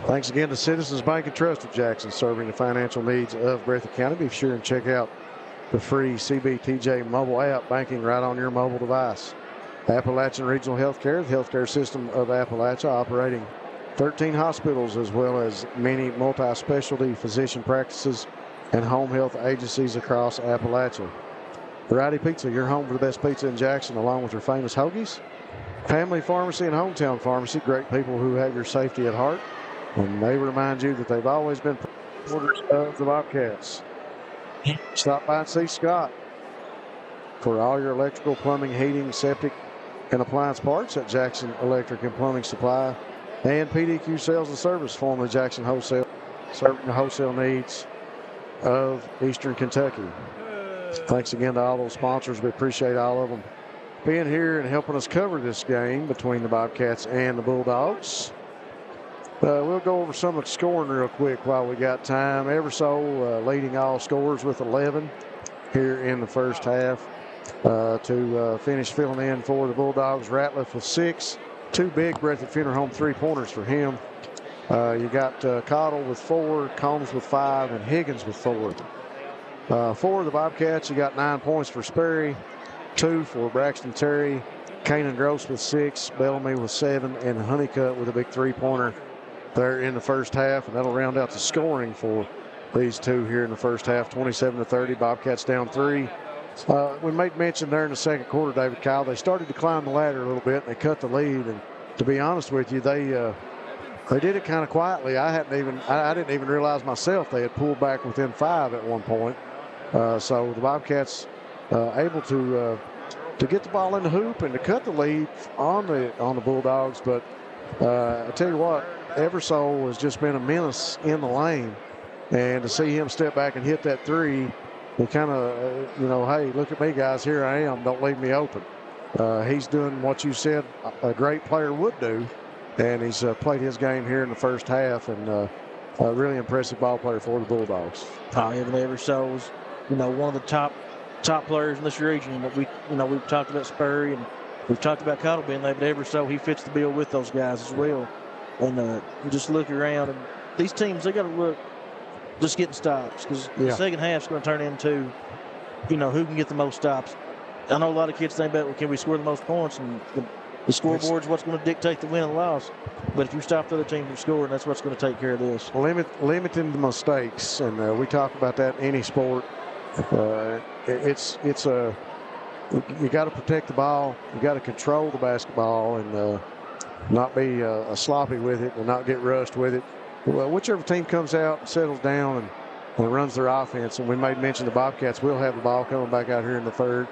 Thanks again to Citizens Bank and Trust of Jackson, serving the financial needs of Breathitt County. Be sure and check out the free CBTJ mobile app, banking right on your mobile device. Appalachian Regional Healthcare, the healthcare system of Appalachia, operating 13 hospitals as well as many multi-specialty physician practices and home health agencies across Appalachia. Variety Pizza, your home for the best pizza in Jackson, along with your famous hoagies. Family Pharmacy and Hometown Pharmacy, great people who have your safety at heart. And they remind you that they've always been supporters of the Bobcats. Stop by and see Scott for all your electrical, plumbing, heating, septic, and appliance parts at Jackson Electric and Plumbing Supply. And PDQ Sales and Service, formerly Jackson Wholesale, serving the wholesale needs of Eastern Kentucky. Thanks again to all those sponsors. We appreciate all of them being here and helping us cover this game between the Bobcats and the Bulldogs. We'll go over some of the scoring real quick while we got time. Everso leading all scorers with 11 here in the first half to finish filling in for the Bulldogs. Ratliff with 6. 2 big Breathitt Funeral Home three-pointers for him. You got Cottle with 4, Combs with 5, and Higgins with 4. For the Bobcats, you got 9 points for Sperry, 2 for Braxton Terry, Kanan Gross with 6, Bellamy with 7, and Honeycutt with a big three-pointer there in the first half, and that'll round out the scoring for these two here in the first half. 27-30, Bobcats down 3. We made mention there in the second quarter, David Kyle, they started to climb the ladder a little bit, and they cut the lead, and to be honest with you, they did it kind of quietly. I didn't even realize myself they had pulled back within 5 at one point. So the Bobcats able to get the ball in the hoop and to cut the lead on the Bulldogs, but I tell you what, Eversole has just been a menace in the lane, and to see him step back and hit that 3, it kind of, hey, look at me, guys, here I am, don't leave me open. He's doing what you said a great player would do, and he's played his game here in the first half, and a really impressive ball player for the Bulldogs. Evan Eversole is, one of the top players in this region. We've talked about Spurry and we've talked about Cottle being there, but Eversole, he fits the bill with those guys as well. And you just look around, and these teams, they got to look just getting stops, because the second half is going to turn into, who can get the most stops. I know a lot of kids think about, well, can we score the most points? And the scoreboard is what's going to dictate the win and loss. But if you stop the other team from scoring, that's what's going to take care of this. Limiting the mistakes, and we talk about that in any sport. You got to protect the ball. You got to control the basketball and not be sloppy with it and not get rushed with it. Well, whichever team comes out and settles down and runs their offense, and we made mention the Bobcats will have the ball coming back out here in the first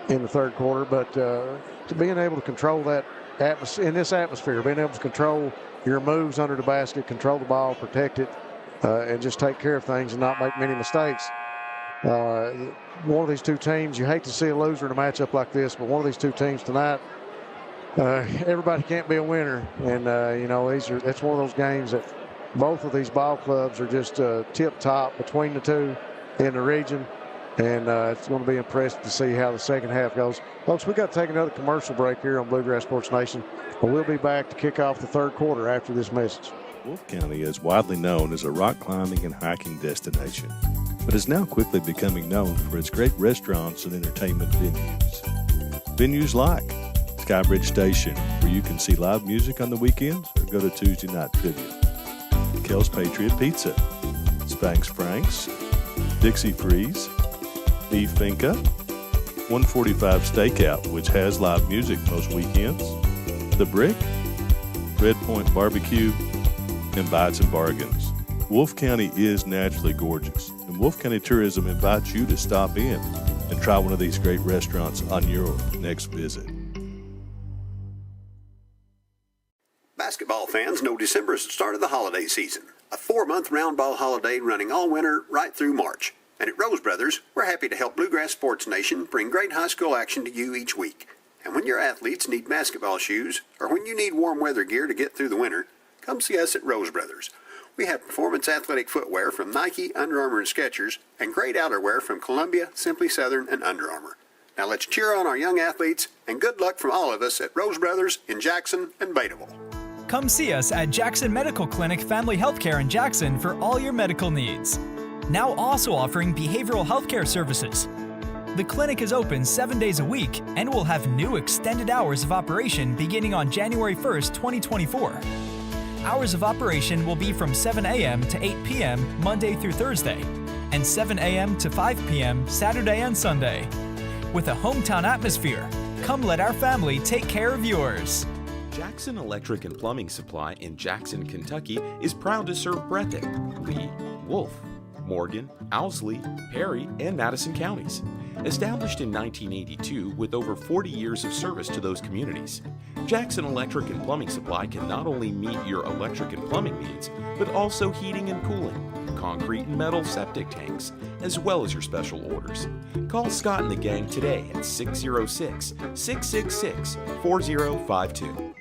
in the third quarter, but to being able to control that in this atmosphere, being able to control your moves under the basket, control the ball, protect it, and just take care of things and not make many mistakes. One of these two teams, you hate to see a loser in a matchup like this, but one of these two teams tonight, everybody can't be a winner. And, that's one of those games that both of these ball clubs are just tip-top between the two in the region. And it's going to be impressive to see how the second half goes. Folks, we got to take another commercial break here on Bluegrass Sports Nation, but we'll be back to kick off the third quarter after this message. Wolfe County is widely known as a rock climbing and hiking destination, but is now quickly becoming known for its great restaurants and entertainment venues. Venues like Skybridge Station, where you can see live music on the weekends or go to Tuesday night trivia. Kel's Patriot Pizza, Spanx Frank's, Dixie Freeze, E Finca, 145 Stakeout, which has live music most weekends, The Brick, Red Point Barbecue, and Bites and Bargains. Wolfe County is naturally gorgeous, and Wolfe County Tourism invites you to stop in and try one of these great restaurants on your next visit. Basketball fans know December is the start of the holiday season. A 4-month round ball holiday running all winter right through March. And at Rose Brothers, we're happy to help Bluegrass Sports Nation bring great high school action to you each week. And when your athletes need basketball shoes, or when you need warm weather gear to get through the winter, come see us at Rose Brothers. We have performance athletic footwear from Nike, Under Armour, and Skechers, and great outerwear from Columbia, Simply Southern, and Under Armour. Now let's cheer on our young athletes, and good luck from all of us at Rose Brothers in Jackson and Bateville. Come see us at Jackson Medical Clinic Family Healthcare in Jackson for all your medical needs. Now also offering behavioral healthcare services. The clinic is open 7 days a week and will have new extended hours of operation beginning on January 1st, 2024. Hours of operation will be from 7 a.m. to 8 p.m. Monday through Thursday, and 7 a.m. to 5 p.m. Saturday and Sunday. With a hometown atmosphere, come let our family take care of yours. Jackson Electric and Plumbing Supply in Jackson, Kentucky is proud to serve Breathitt, Lee, Wolfe, Morgan, Owsley, Perry, and Madison counties. Established in 1982 with over 40 years of service to those communities, Jackson Electric and Plumbing Supply can not only meet your electric and plumbing needs, but also heating and cooling, concrete and metal septic tanks, as well as your special orders. Call Scott and the gang today at 606-666-4052.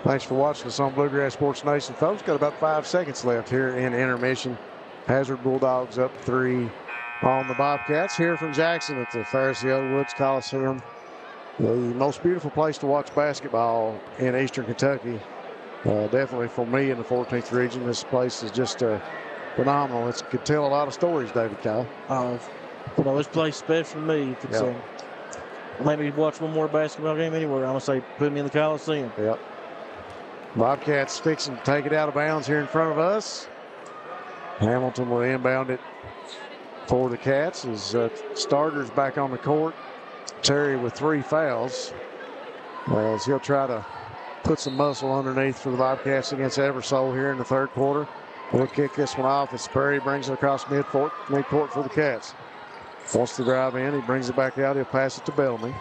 Thanks for watching us on Bluegrass Sports Nation, folks. Got about 5 seconds left here in intermission. Hazard Bulldogs up 3 on the Bobcats here from Jackson at the Pharisee Woods Coliseum. The most beautiful place to watch basketball in Eastern Kentucky. Definitely for me in the 14th region, this place is just phenomenal. It could tell a lot of stories, David Kyle. This place is special to me. If it's maybe watch one more basketball game anywhere, I'm going to say put me in the Coliseum. Yep. Bobcats fixing to take it out of bounds here in front of us. Hamilton will inbound it for the Cats as starters back on the court. Terry with 3 fouls as he'll try to put some muscle underneath for the Bobcats against Eversole here in the third quarter. We'll kick this one off as Sperry brings it across midcourt for the Cats. Wants to drive in. He brings it back out. He'll pass it to Bellamy.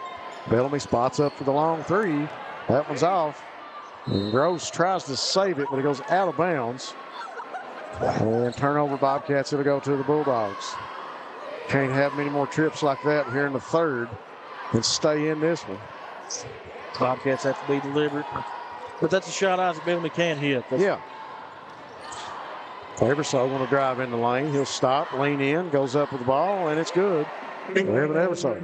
Bellamy spots up for the long 3. That one's off. And Gross tries to save it, but it goes out of bounds. And turnover Bobcats. It'll go to the Bulldogs. Can't have many more trips like that here in the third and stay in this one. Bobcats have to be deliberate. But that's a shot Isaac Bellamy can't hit. Eversole going to drive in the lane. He'll stop, lean in, goes up with the ball, and it's good. Eversole.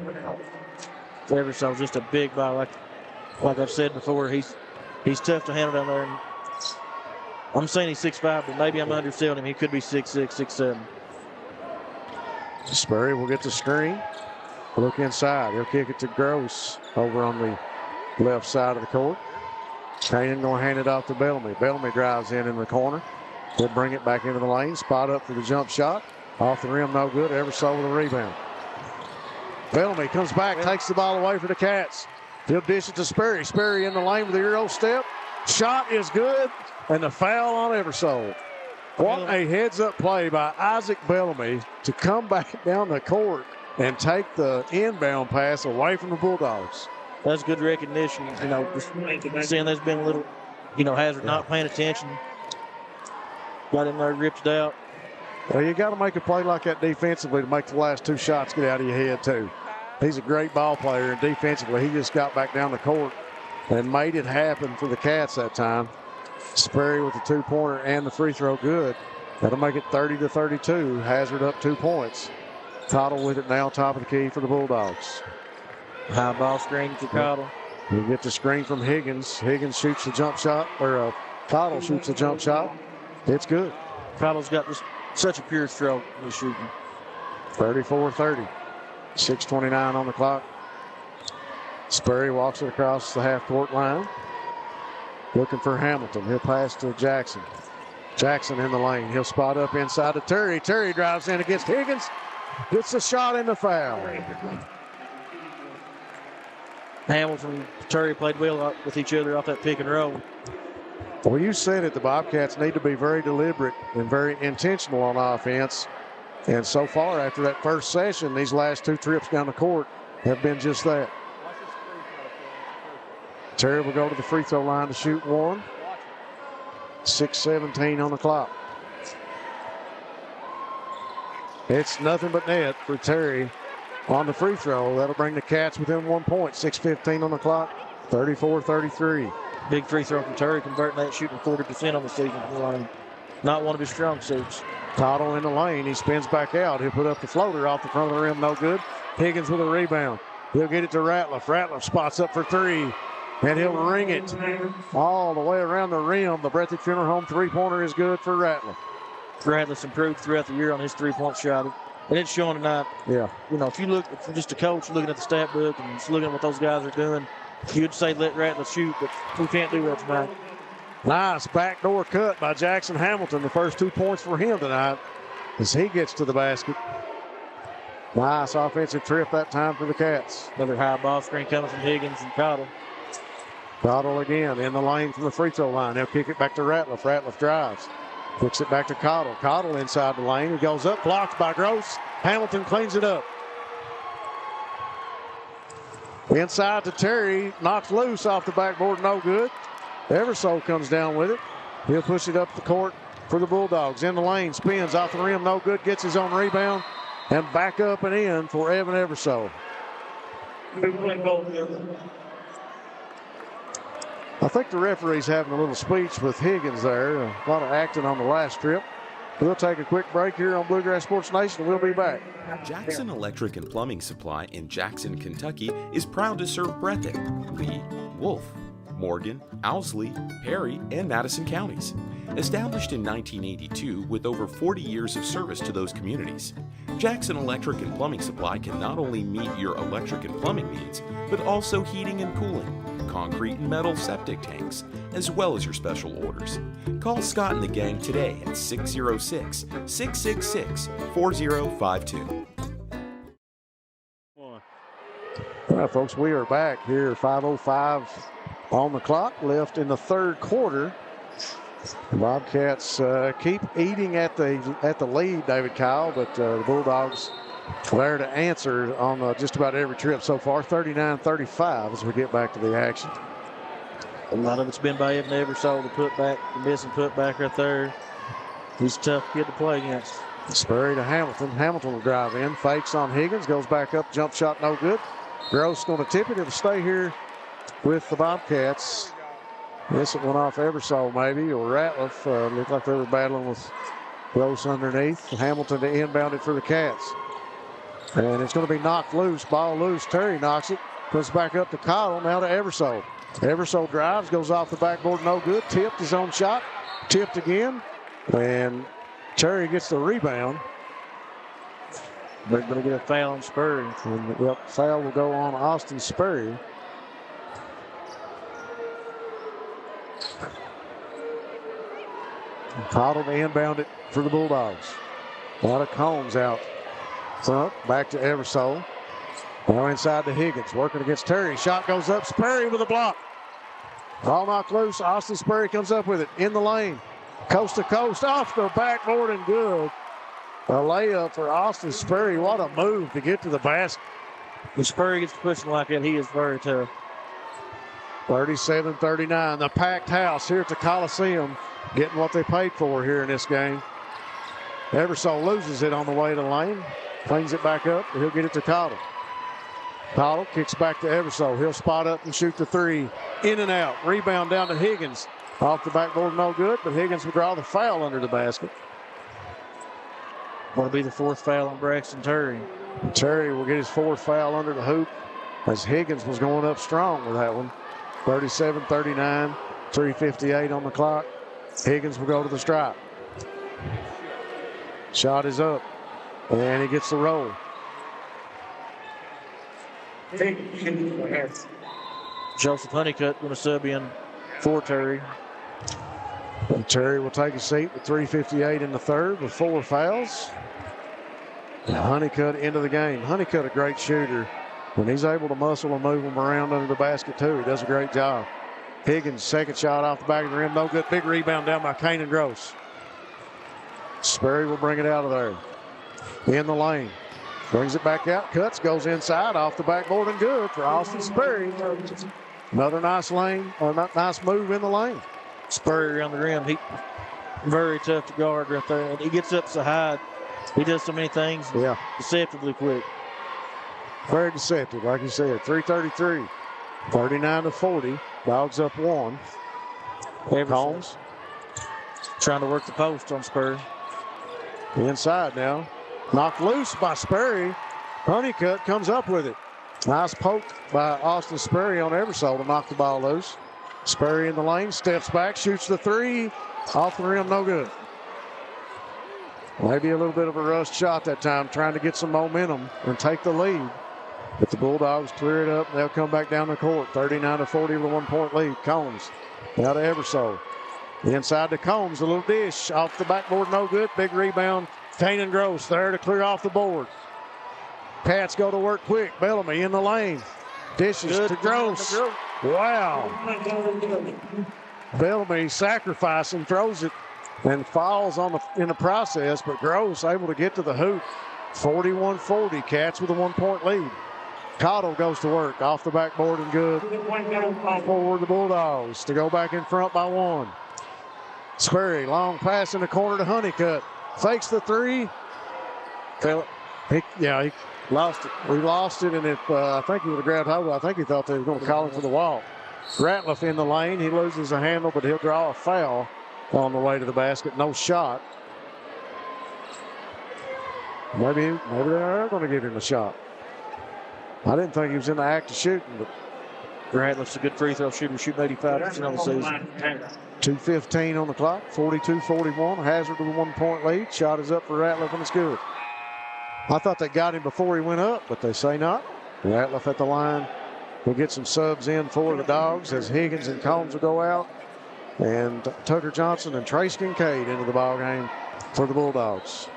Eversole's just a big ball. Like I've said before, he's tough to handle down there. And I'm saying he's 6'5", but maybe I'm underselling him. He could be 6'6", 6'7". Sperry will get the screen. Look inside. He'll kick it to Gross over on the left side of the court. Kane going to hand it off to Bellamy. Bellamy drives in the corner. He'll bring it back into the lane. Spot up for the jump shot. Off the rim, no good. Eversole with a rebound. Bellamy comes back, takes the ball away for the Cats. He'll dish it to Sperry. Sperry in the lane with the Euro step. Shot is good, and the foul on Eversole. What a heads-up play by Isaac Bellamy to come back down the court and take the inbound pass away from the Bulldogs. That's good recognition. Just seeing there's been a little, Hazard not paying attention. Got in there, ripped it out. Well, you got to make a play like that defensively to make the last 2 shots get out of your head, too. He's a great ball player, and defensively, he just got back down the court and made it happen for the Cats that time. Sperry with the 2-pointer and the free throw good. That'll make it 30-32. Hazard up 2 points. Cottle with it now, top of the key for the Bulldogs. High ball screen to Cottle. We get the screen from Higgins. Higgins shoots the jump shot, or Cottle shoots the jump shot. It's good. Cottle's got just such a pure stroke when he's shooting. 34-30. 6:29 on the clock. Sperry walks it across the half-court line. Looking for Hamilton. He'll pass to Jackson. Jackson in the lane. He'll spot up inside to Terry. Terry drives in against Higgins. Gets the shot in the foul. Hamilton and Terry played well with each other off that pick and roll. Well, you said it. The Bobcats need to be very deliberate and very intentional on offense. And so far, after that first session, these last two trips down the court have been just that. Terry will go to the free throw line to shoot one. 6:17 on the clock. It's nothing but net for Terry on the free throw. That'll bring the Cats within 1 point. 6:15 on the clock. 34-33. Big free throw from Terry, converting that, shooting 40% on the season. Not one of his strong suits. Cottle in the lane. He spins back out. He'll put up the floater off the front of the rim. No good. Higgins with a rebound. He'll get it to Ratliff. Ratliff spots up for three. And he'll ring it all the way around the rim. The Breathitt Funeral Home three-pointer is good for Ratliff. Ratliff's improved throughout the year on his three-point shot. And it's showing tonight. Yeah. You know, if you're just a coach looking at the stat book and just looking at what those guys are doing, you'd say let Ratliff shoot, but we can't do that tonight. Nice backdoor cut by Jackson Hamilton. The first 2 points for him tonight as he gets to the basket. Nice offensive trip that time for the Cats. Another high ball screen coming from Higgins and Cottle. Cottle again in the lane from the free throw line. They'll kick it back to Ratliff. Ratliff drives. Kicks it back to Cottle. Cottle inside the lane. He goes up, blocked by Gross. Hamilton cleans it up. Inside to Terry. Knocks loose off the backboard. No good. Eversole comes down with it. He'll push it up the court for the Bulldogs. In the lane. Spins off the rim. No good. Gets his own rebound. And back up and in for Evan Eversole. I think the referee's having a little speech with Higgins there. A lot of acting on the last trip. We'll take a quick break here on Bluegrass Sports Nation, and we'll be back. Jackson Electric and Plumbing Supply in Jackson, Kentucky is proud to serve Breathitt, Lee, Wolf, Morgan, Owsley, Perry, and Madison counties. Established in 1982 with over 40 years of service to those communities, Jackson Electric and Plumbing Supply can not only meet your electric and plumbing needs, but also heating and cooling, concrete and metal septic tanks, as well as your special orders. Call Scott and the gang today at 606-666-4052. All right, folks, we are back here. 5:05 on the clock left in the third quarter. The Bobcats keep eating at the lead, David Kyle, but the Bulldogs there to answer on just about every trip so far. 39-35 as we get back to the action. A lot of it's been by Evan Eversole, the putback, the missing putback right there. He's a tough kid to play against. Sperry to Hamilton. Hamilton will drive in, fakes on Higgins, goes back up, jump shot no good. Gross going to tip it. It'll stay here with the Bobcats. This went off Eversole maybe, or Ratliff. Looked like they were battling with Gross underneath. Hamilton to inbound it for the Cats. And it's going to be knocked loose, ball loose. Terry knocks it, puts back up to Cottle, now to Eversole. Eversole drives, goes off the backboard, no good. Tipped his own shot, tipped again. And Terry gets the rebound. They're going to get a foul on Sperry. And, yep, foul will go on Austin Sperry. Cottle to inbound it for the Bulldogs. A lot of Combs out front, back to Eversole. Now inside to Higgins, working against Terry. Shot goes up, Sperry with a block. All knocked loose, Austin Sperry comes up with it in the lane. Coast to coast, off the backboard and good. A layup for Austin Sperry. What a move to get to the basket. When Sperry gets pushing like that, he is very tough. 37-39, the packed house here at the Coliseum, getting what they paid for here in this game. Eversole loses it on the way to the lane, cleans it back up, and he'll get it to Cottle. Cottle kicks back to Eversole. He'll spot up and shoot the three. In and out. Rebound down to Higgins. Off the backboard, no good, but Higgins will draw the foul under the basket. Going to be the 4th foul on Braxton Terry. Terry will get his 4th foul under the hoop as Higgins was going up strong with that one. 37-39, 3:58 on the clock. Higgins will go to the stripe. Shot is up, and he gets the roll. Joseph Honeycutt going to sub in for Terry. And Terry will take a seat with 3:58 in the third with 4 fouls. And Honeycutt into the game. Honeycutt, a great shooter. When he's able to muscle and move him around under the basket, too, he does a great job. Higgins, second shot off the back of the rim. No good. Big rebound down by Kanan Gross. Sperry will bring it out of there. In the lane. Brings it back out. Cuts. Goes inside. Off the backboard and good for Austin Sperry. Another nice lane. Or nice move in the lane. Sperry around the rim. He very tough to guard right there. And he gets up so high. He does so many things. Yeah. Deceptively quick. Very deceptive, like you said. 3:33. 39-40. Dogs up 1. Holmes trying to work the post on Sperry. Inside now. Knocked loose by Sperry. Honeycutt comes up with it. Nice poke by Austin Sperry on Eversole to knock the ball loose. Sperry in the lane, steps back, shoots the 3. Off the rim, no good. Maybe a little bit of a rushed shot that time, trying to get some momentum and take the lead. If the Bulldogs clear it up, they'll come back down the court. 39-40 with a 1-point lead. Combs now to Eversole. Inside to Combs, a little dish off the backboard, no good. Big rebound. Kanan Gross there to clear off the board. Pats go to work quick. Bellamy in the lane. Dishes to Gross. Wow. Bellamy sacrificing, throws it, and falls in the process, but Gross able to get to the hoop. 41-40, Cats with a 1-point lead. Cottle goes to work off the backboard and good for the Bulldogs to go back in front by 1. Sperry, long pass in the corner to Honeycutt. Fakes the 3. He lost it. He lost it, and if I think he would have grabbed hold of it, I think he thought they were going to call him for the wall. Ratliff in the lane. He loses a handle, but he'll draw a foul on the way to the basket. No shot. Maybe they are going to give him a shot. I didn't think he was in the act of shooting, but Ratliff's a good free throw shooter, shooting 85% on the season. 2:15 on the clock, 42-41. Hazard with a 1-point lead. Shot is up for Ratliff, and it's good. I thought they got him before he went up, but they say not. Ratliff at the line. We'll get some subs in for the Dogs as Higgins and Combs will go out. And Tucker Johnson and Trace Kincaid into the ball game for the Bulldogs.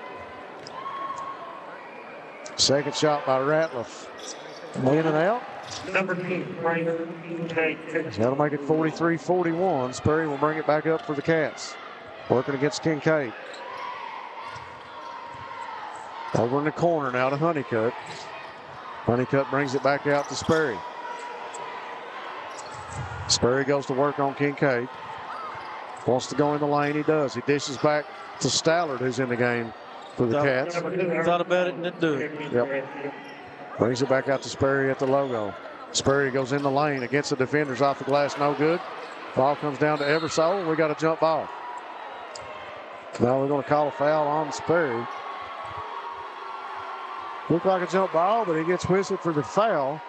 Second shot by Ratliff. In and out. Number 2, That'll make it 43-41. Sperry will bring it back up for the Cats. Working against Kincaid. Over in the corner now to Honeycutt. Honeycutt brings it back out to Sperry. Sperry goes to work on Kincaid. Wants to go in the lane. He does. He dishes back to Stallard, who's in the game for the Cats. Thought about it and didn't do it. Yep. Brings it back out to Sperry at the logo. Sperry goes in the lane against the defenders off the glass. No good. Ball comes down to Eversole. We got a jump ball. Now we're going to call a foul on Sperry. Looked like a jump ball, but he gets whistled for the foul.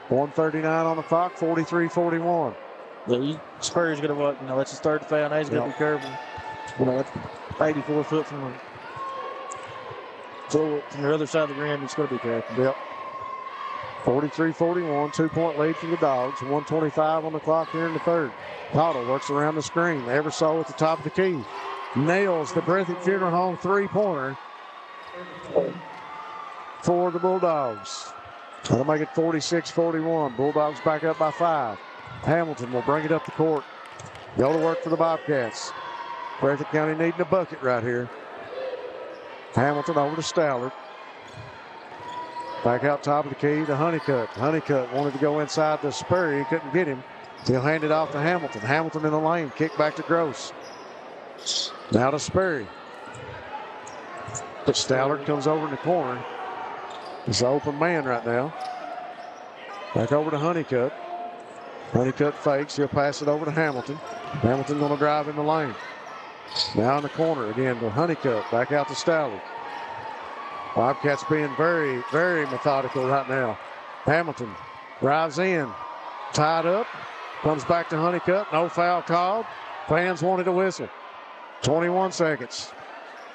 1:39 on the clock, 43-41. Sperry's going to, that's his 3rd foul. Now he's going to be careful. That's 84 foot from the floor. From the other side of the rim, it's going to be careful. Yep. 43-41, 2-point lead for the Dogs. 1:25 on the clock here in the third. Cottle works around the screen. Eversole at the top of the key. Nails the Breathitt Funeral Home 3-pointer for the Bulldogs. That'll make it 46-41. Bulldogs back up by 5. Hamilton will bring it up the court. Go to work for the Bobcats. Breathitt County needing a bucket right here. Hamilton over to Stallard. Back out top of the key to Honeycutt. Honeycutt wanted to go inside to Sperry. He couldn't get him. He'll hand it off to Hamilton. Hamilton in the lane. Kick back to Gross. Now to Sperry. But Stallard comes over in the corner. He's an open man right now. Back over to Honeycutt. Honeycutt fakes. He'll pass it over to Hamilton. Hamilton going to drive in the lane. Now in the corner again to Honeycutt. Back out to Stallard. Bobcats being very, very methodical right now. Hamilton drives in. Tied up. Comes back to Honeycutt. No foul called. Fans wanted a whistle. 21 seconds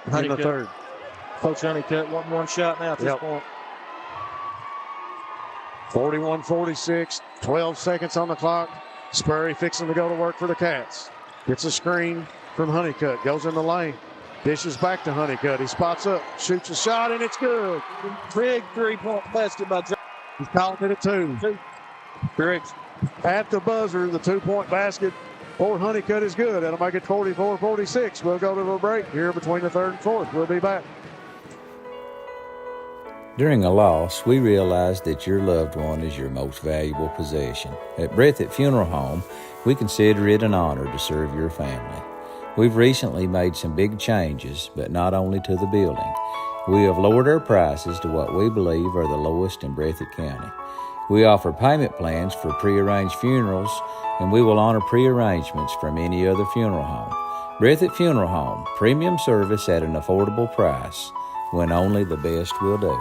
in the third. Coach Honeycutt wanting one shot now at this point. 41-46. 12 seconds on the clock. Spurry fixing to go to work for the Cats. Gets a screen from Honeycutt. Goes in the lane. Dishes back to Honeycutt. He spots up. Shoots a shot, and it's good. Big three-point basket by Johnson. He's calling it a two. Correct. At the buzzer, the two-point basket for Honeycutt is good. That'll make it 44-46. We'll go to a break here between the third and fourth. We'll be back. During a loss, we realize that your loved one is your most valuable possession. At Breathitt Funeral Home, we consider it an honor to serve your family. We've recently made some big changes, but not only to the building. We have lowered our prices to what we believe are the lowest in Breathitt County. We offer payment plans for prearranged funerals, and we will honor prearrangements from any other funeral home. Breathitt Funeral Home, premium service at an affordable price, when only the best will do.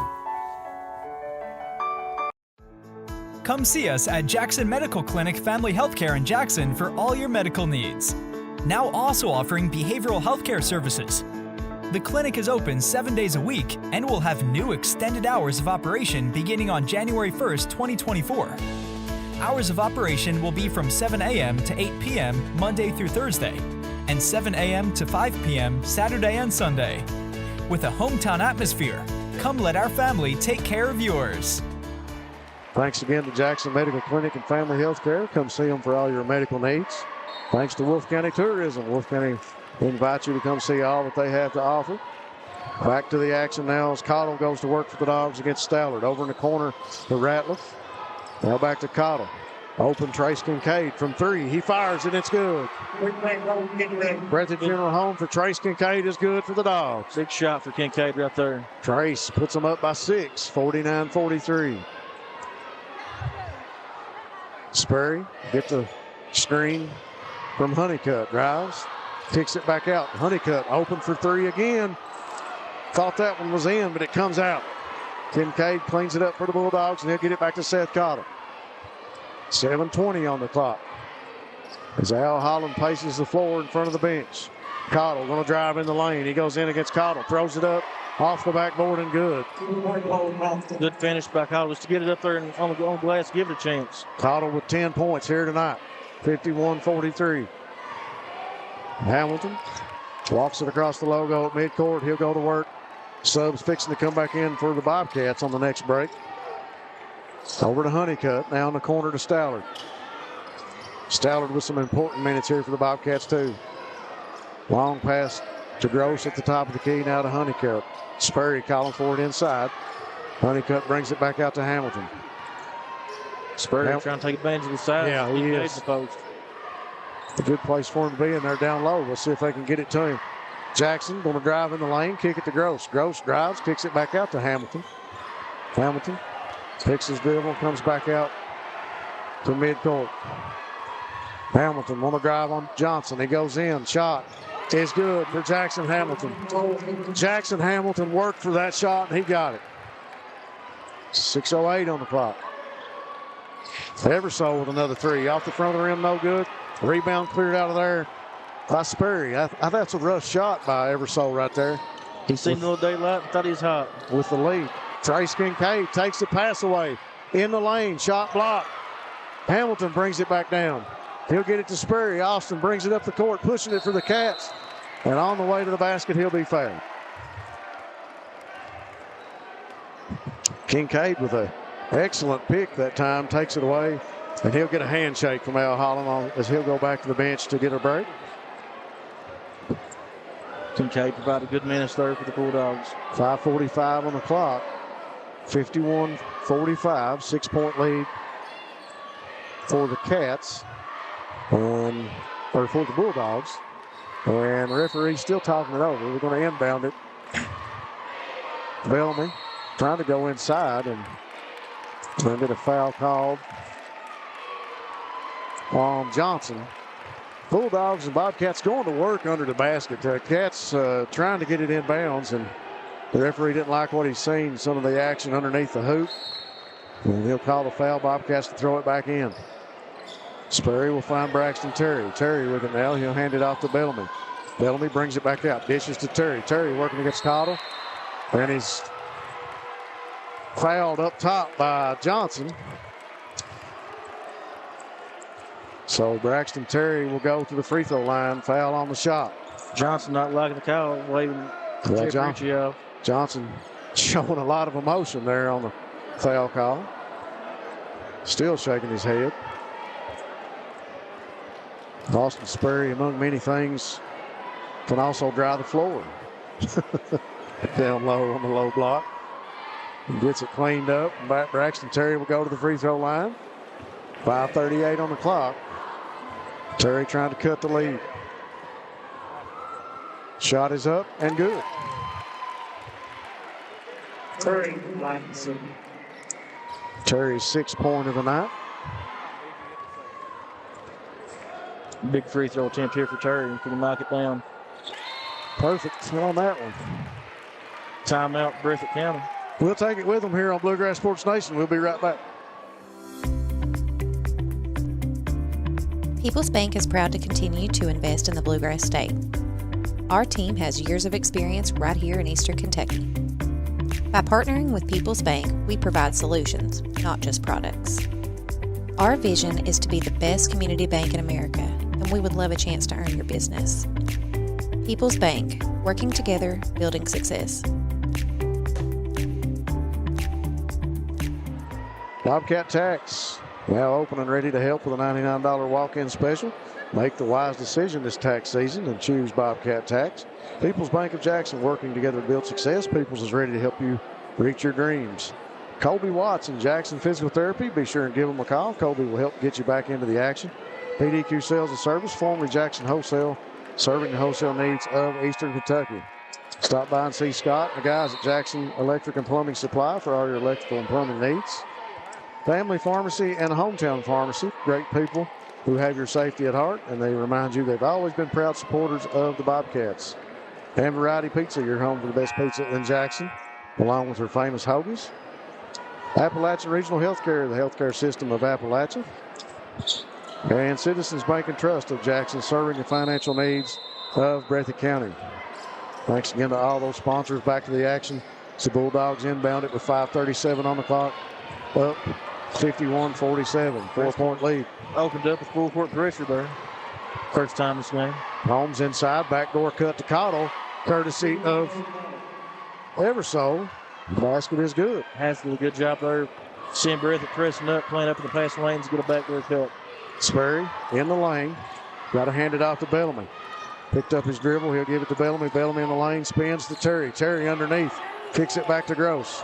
Come see us at Jackson Medical Clinic Family Healthcare in Jackson for all your medical needs. Now also offering behavioral healthcare services. The clinic is open 7 days a week and will have new extended hours of operation beginning on January 1st, 2024. Hours of operation will be from 7 a.m. to 8 p.m. Monday through Thursday, and 7 a.m. to 5 p.m. Saturday and Sunday. With a hometown atmosphere, come let our family take care of yours. Thanks again to Jackson Medical Clinic and Family Healthcare. Come see them for all your medical needs. Thanks to Wolfe County Tourism. Wolfe County invites you to come see all that they have to offer. Back to the action now as Cottle goes to work for the Dogs against Stallard. Over in the corner to Ratliff. Now back to Cottle. Open Trace Kincaid from three. He fires and it's good. Breathitt Funeral Home for Trace Kincaid is good for the Dogs. Big shot for Kincaid right there. Trace puts them up by 6, 49-43. Sperry gets a screen from Honeycutt. Drives, kicks it back out. Honeycutt open for three again. Thought that one was in, but it comes out. Kincaid cleans it up for the Bulldogs, and he'll get it back to Seth Cottle. 7:20 on the clock. As Al Holland paces the floor in front of the bench. Cottle going to drive in the lane. He goes in against Cottle, throws it up off the backboard and good. Good finish by Cottle just to get it up there and on the glass, give it a chance. Cottle with 10 points here tonight. 51-43. Hamilton walks it across the logo at midcourt. He'll go to work. Subs fixing to come back in for the Bobcats on the next break. Over to Honeycutt. Now in the corner to Stallard. Stallard with some important minutes here for the Bobcats too. Long pass to Gross at the top of the key. Now to Honeycutt. Sperry calling for it inside. Honeycutt brings it back out to Hamilton. Sperry trying to take advantage of the side. Yeah, he is. A good place for him to be in there down low. Let's see if they can get it to him. Jackson going to drive in the lane, kick it to Gross. Gross drives, kicks it back out to Hamilton. Hamilton picks his dribble, comes back out to midcourt. Hamilton want to drive on Johnson. He goes in, shot is good for Jackson Hamilton. Jackson Hamilton worked for that shot, and he got it. 6:08 on the clock. Eversole with another three. Off the front of the rim, no good. Rebound cleared out of there by Sperry. I think that's a rough shot by Eversole right there. He seen a little daylight and thought he was hot. With the lead. Trace Kincaid takes the pass away. In the lane, shot blocked. Hamilton brings it back down. He'll get it to Sperry. Austin brings it up the court, pushing it for the Cats. And on the way to the basket, he'll be fouled. Kincaid with an excellent pick that time, takes it away. And he'll get a handshake from Al Holland as he'll go back to the bench to get a break. Kincaid provided good minutes there for the Bulldogs. 5:45 on the clock. 51-45, 6-point lead for the Cats. Or for the Bulldogs. And the referee's still talking it over. We're going to inbound it. Bellamy trying to go inside and get a foul called on Johnson. Bulldogs and Bobcats going to work under the basket. Cats trying to get it inbounds, and the referee didn't like what he's seen, some of the action underneath the hoop. And he'll call the foul. Bobcats to throw it back in. Sperry will find Braxton Terry. Terry with it now. He'll hand it off to Bellamy. Bellamy brings it back out. Dishes to Terry. Terry working against Cottle. And he's fouled up top by Johnson. So Braxton Terry will go to the free throw line. Foul on the shot. Johnson not liking the call, waving Ritchie off. Johnson showing a lot of emotion there on the foul call. Still shaking his head. Austin Sperry, among many things, can also dry the floor. Down low on the low block. He gets it cleaned up. Braxton Terry will go to the free throw line. 5:38 on the clock. Terry trying to cut the lead. Shot is up and good. Terry's 6th point of the night. Big free throw attempt here for Terry. He can knock it down. Perfect on that one. Timeout, Breathitt County. We'll take it with them here on Bluegrass Sports Nation. We'll be right back. People's Bank is proud to continue to invest in the Bluegrass State. Our team has years of experience right here in Eastern Kentucky. By partnering with People's Bank, we provide solutions, not just products. Our vision is to be the best community bank in America, and we would love a chance to earn your business. People's Bank, working together, building success. Bobcat Tax, now open and ready to help with a $99 walk-in special. Make the wise decision this tax season and choose Bobcat Tax. People's Bank of Jackson, working together to build success. People's is ready to help you reach your dreams. Colby Watts and Jackson Physical Therapy, be sure and give them a call. Colby will help get you back into the action. PDQ Sales and Service, formerly Jackson Wholesale, serving the wholesale needs of Eastern Kentucky. Stop by and see Scott and the guys at Jackson Electric and Plumbing Supply for all your electrical and plumbing needs. Family Pharmacy and Hometown Pharmacy, great people who have your safety at heart, and they remind you they've always been proud supporters of the Bobcats. And Variety Pizza, your home for the best pizza in Jackson, along with her famous hoagies. Appalachian Regional Healthcare, the healthcare system of Appalachia. And Citizens Bank and Trust of Jackson, serving the financial needs of Breathitt County. Thanks again to all those sponsors. Back to the action. It's the Bulldogs inbound it with 5:37 on the clock. Up 51-47, 4-point lead. Opened up with full court pressure there. First time this game. Holmes inside, backdoor cut to Cottle, courtesy of Eversole. The basket is good. Has to do a good job there. Seeing Breathitt pressing up, playing up in the passing lanes, get a backdoor cut. Sperry in the lane. Got to hand it off to Bellamy. Picked up his dribble. He'll give it to Bellamy. Bellamy in the lane, spins to Terry. Terry underneath. Kicks it back to Gross.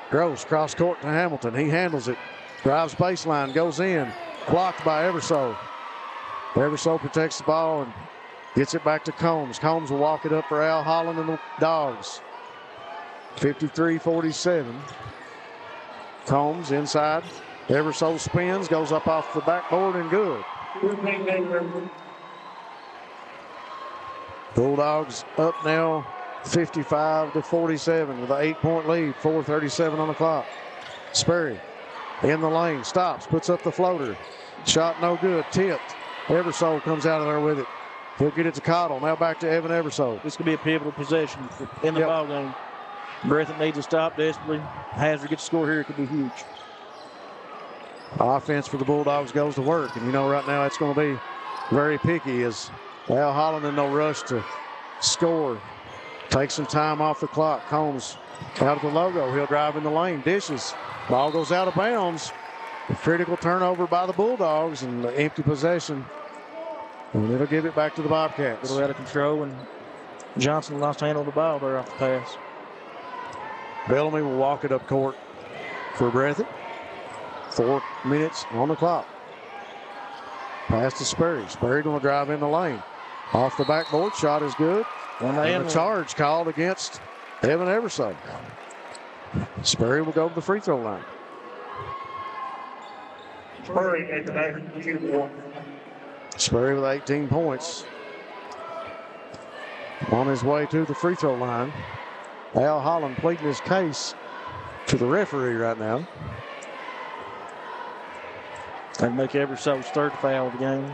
Gross cross court to Hamilton. He handles it. Drives baseline, goes in. Blocked by Eversole. Eversole protects the ball and gets it back to Combs. Combs will walk it up for Al Holland and the Dogs. 53-47. Combs inside. Eversole spins, goes up off the backboard and good. Bulldogs up now 55-47 with an 8-point lead. 4:37 on the clock. Sperry in the lane, stops, puts up the floater. Shot no good, tipped. Eversole comes out of there with it. He'll get it to Cottle. Now back to Evan Eversole. This could be a pivotal possession in the ball game. Breathitt needs to stop desperately. Hazard gets a score here. It could be huge. Offense for the Bulldogs goes to work. And you know right now it's going to be very picky as Al Holland in no rush to score. Takes some time off the clock. Combs out of the logo. He'll drive in the lane. Dishes. Ball goes out of bounds. A critical turnover by the Bulldogs and the empty possession. And it'll give it back to the Bobcats. A little out of control, and Johnson lost handle of the ball there off the pass. Bellamy will walk it up court for Breathitt. 4 minutes on the clock. Pass to Sperry. Sperry going to drive in the lane. Off the backboard. Shot is good. And a charge called against Evan Eversole. Sperry will go to the free throw line. Sperry with 18 points. On his way to the free throw line. Al Holland pleading his case to the referee right now. And make Everso's third foul of the game.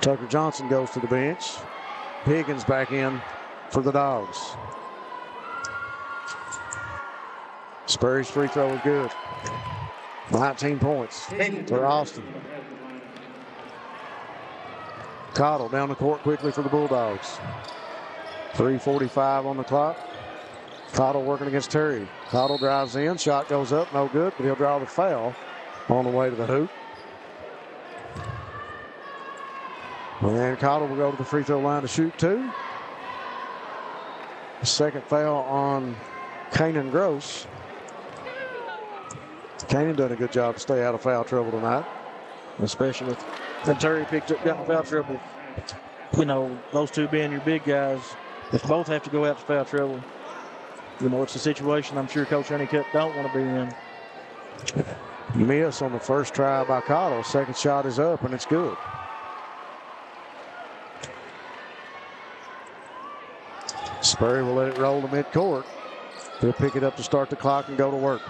Tucker Johnson goes to the bench. Higgins back in for the Dogs. Sperry's free throw is good. 19 points for Austin. Cottle down the court quickly for the Bulldogs. 3:45 on the clock. Cottle working against Terry. Cottle drives in. Shot goes up. No good, but he'll draw the foul on the way to the hoop. And Cottle will go to the free throw line to shoot two. Second foul on Kanan Gross. Kanan done a good job to stay out of foul trouble tonight. Especially with when Terry got in foul trouble. You know, those two being your big guys, if both have to go out to foul trouble, you know, it's a situation I'm sure Coach Honeycutt don't want to be in. Miss on the first try by Cottle. Second shot is up, and it's good. Sperry will let it roll to midcourt. He'll pick it up to start the clock and go to work.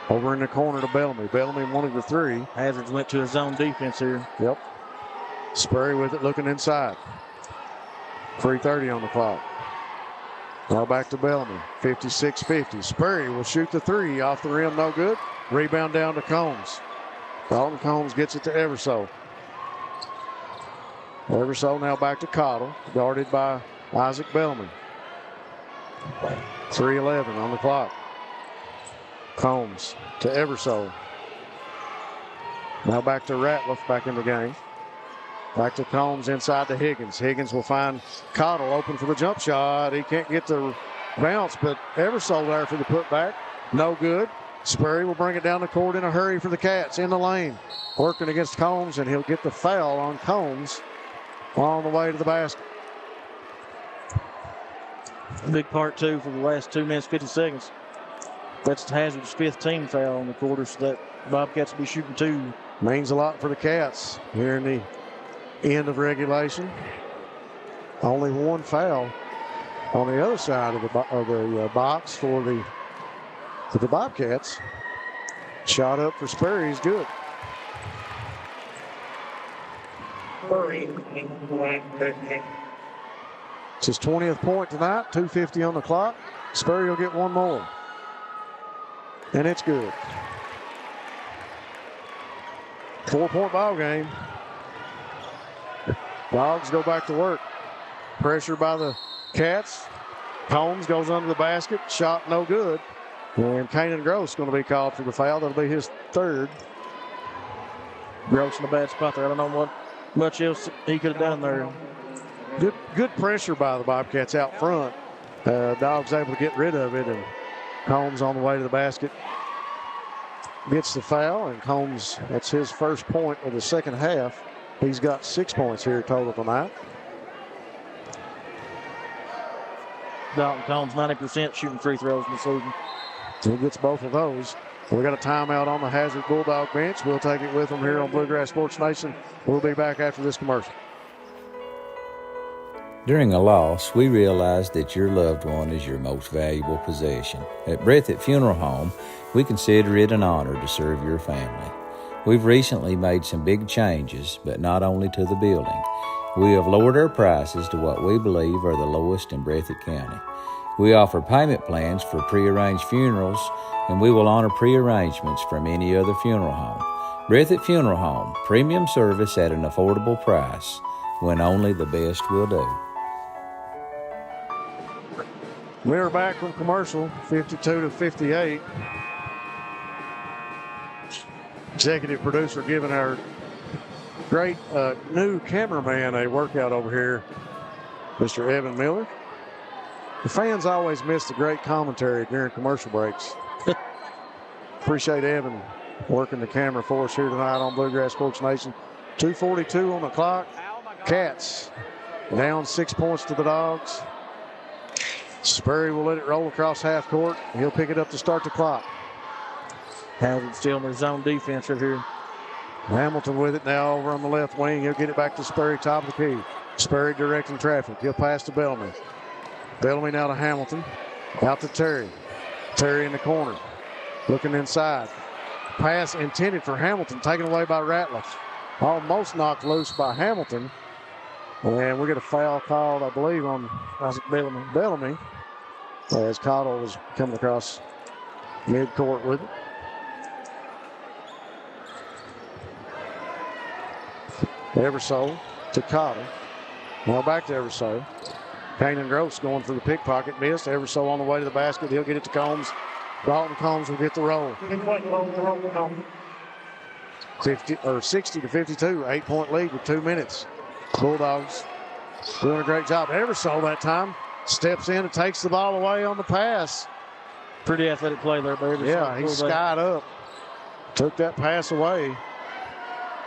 Over in the corner to Bellamy. Bellamy wanted the three. Hazards went to his zone defense here. Yep. Sperry with it looking inside. 3:30 on the clock. Now back to Bellamy. 56-50. Sperry will shoot the three off the rim. No good. Rebound down to Combs. Dalton Combs gets it to Everso. Everso now back to Cottle. Guarded by Isaac Bellamy. 3:11 on the clock. Combs to Everso. Now back to Ratliff back in the game. Back to Combs inside to Higgins. Higgins will find Cottle open for the jump shot. He can't get the bounce, but Everso there for the putback. No good. Sperry will bring it down the court in a hurry for the Cats in the lane. Working against Combs, and he'll get the foul on Combs on the way to the basket. Big part, too, for the last 2 minutes, 50 seconds. That's Hazard's 5th team foul on the quarter, so that Bobcats will be shooting 2. Means a lot for the Cats here in the end of regulation. Only 1 foul on the other side of the box for the Bobcats. Shot up for Sperry is good. It's his 20th point tonight. 2:50 on the clock. Sperry will get 1 more. And it's good. 4-point ball game. Dogs go back to work. Pressure by the Cats. Combs goes under the basket. Shot no good. And Kanan Gross going to be called for the foul. That'll be his 3rd. Gross in a bad spot there. I don't know what much else he could have done there. Good pressure by the Bobcats out front. Dogs able to get rid of it, and Combs on the way to the basket gets the foul, and Combs, that's his first point of the second half. He's got 6 points here total tonight. Dalton Combs, 90% shooting free throws in the season. He gets both of those. We got a timeout on the Hazard Bulldog bench. We'll take it with them here on Bluegrass Sports Nation. We'll be back after this commercial. During a loss, we realize that your loved one is your most valuable possession. At Breathitt Funeral Home, we consider it an honor to serve your family. We've recently made some big changes, but not only to the building. We have lowered our prices to what we believe are the lowest in Breathitt County. We offer payment plans for prearranged funerals, and we will honor prearrangements from any other funeral home. Breathitt Funeral Home, premium service at an affordable price, when only the best will do. We're back from commercial, 52-58. Executive producer giving our great new cameraman a workout over here, Mr. Evan Miller. The fans always miss the great commentary during commercial breaks. Appreciate Evan working the camera for us here tonight on Bluegrass Sports Nation. 2:42 on the clock. Cats down 6 points to the Dogs. Sperry will let it roll across half court. He'll pick it up to start the clock. Hazard still in their zone defense right here. Hamilton with it now over on the left wing. He'll get it back to Sperry, top of the key. Sperry directing traffic. He'll pass to Bellamy. Bellamy now to Hamilton. Out to Terry. Terry in the corner. Looking inside. Pass intended for Hamilton, taken away by Ratliff. Almost knocked loose by Hamilton. And we get a foul called, I believe, on Bellamy. As Cottle was coming across midcourt with it. Eversole to Cottle. Now back to Eversole. Kanan Gross going for the pickpocket. Missed. Eversole on the way to the basket. He'll get it to Combs. Dalton Combs will get the roll. 60 to 52. 8-point lead with 2 minutes. Bulldogs doing a great job. Eversole that time. Steps in and takes the ball away on the pass. Pretty athletic play there, baby. Yeah, he skied up. Took that pass away.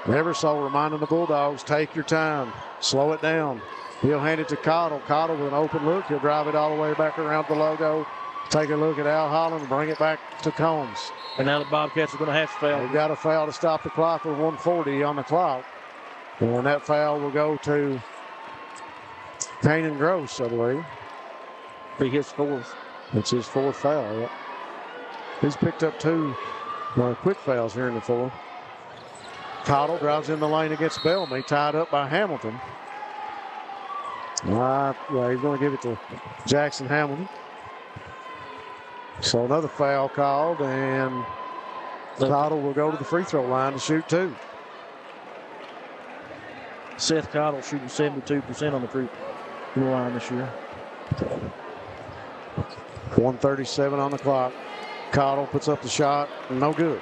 Eversole reminding the Bulldogs, take your time. Slow it down. He'll hand it to Cottle. Cottle with an open look. He'll drive it all the way back around the logo. Take a look at Al Holland and bring it back to Combs. And now the Bobcats are going to have to foul. They've got a foul to stop the clock with 1:40 on the clock. And that foul will go to Kanan Gross, I believe. Be his fourth. It's his fourth foul, yeah. He's picked up 2 quick fouls here in the fourth. Cottle drives in the lane against Bellamy, tied up by Hamilton. Yeah, he's going to give it to Jackson Hamilton. So another foul called, and Cottle will go to the free throw line to shoot 2. Seth Cottle shooting 72% on the free throw line this year. 1:37 on the clock. Cottle puts up the shot, no good.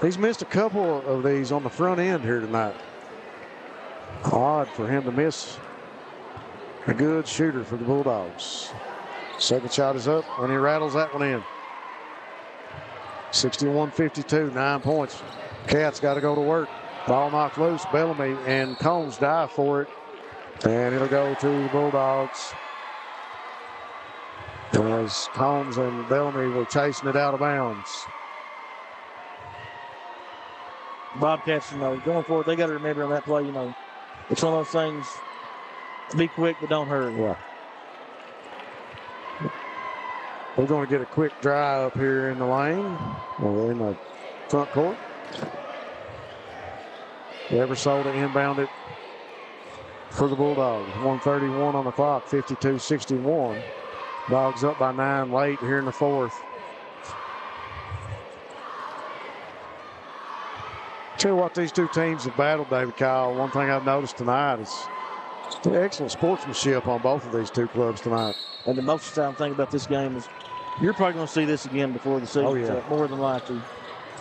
He's missed a couple of these on the front end here tonight. Odd for him to miss a good shooter for the Bulldogs. Second shot is up, and he rattles that one in. 61-52, 9 points. Cats got to go to work. Ball knocked loose. Bellamy and Combs dive for it. And it'll go to the Bulldogs. As Combs and Bellamy were chasing it out of bounds. Bobcats, going forward, they got to remember on that play, it's one of those things, be quick but don't hurry. Yeah. We're going to get a quick drive up here in the lane, or in the front court. Eversole to inbound it for the Bulldogs. 1:31 on the clock, 52-61. Dogs up by 9 late here in the fourth. Tell you what, these two teams have battled, David Kyle. One thing I've noticed tonight is the excellent sportsmanship on both of these two clubs tonight. And the most exciting thing about this game is you're probably going to see this again before the season's up, more than likely.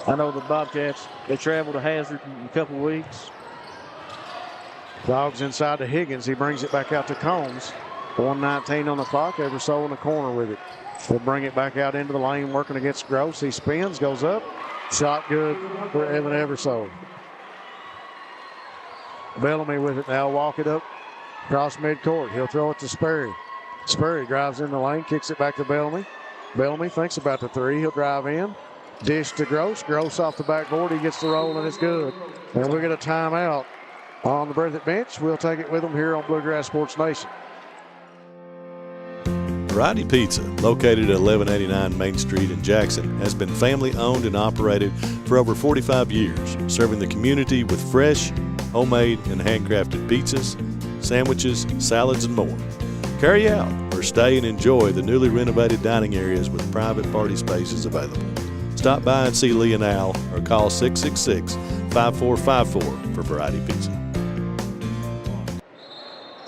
I know the Bobcats, they travel to Hazard in a couple weeks. Dogs inside to Higgins. He brings it back out to Combs. 1:19 on the clock. Eversole in the corner with it. He'll bring it back out into the lane, working against Gross. He spins, goes up. Shot good for Evan Eversole. Bellamy with it now. Walk it up across midcourt. He'll throw it to Sperry. Sperry drives in the lane, kicks it back to Bellamy. Bellamy thinks about the 3. He'll drive in. Dish to Gross. Gross off the backboard. He gets the roll, and it's good. And we'll get a timeout on the Breathitt bench. We'll take it with them here on Bluegrass Sports Nation. Variety Pizza, located at 1189 Main Street in Jackson, has been family owned and operated for over 45 years, serving the community with fresh, homemade, and handcrafted pizzas, sandwiches, salads, and more. Carry out or stay and enjoy the newly renovated dining areas with private party spaces available. Stop by and see Lee and Al or call 666-5454 for Variety Pizza.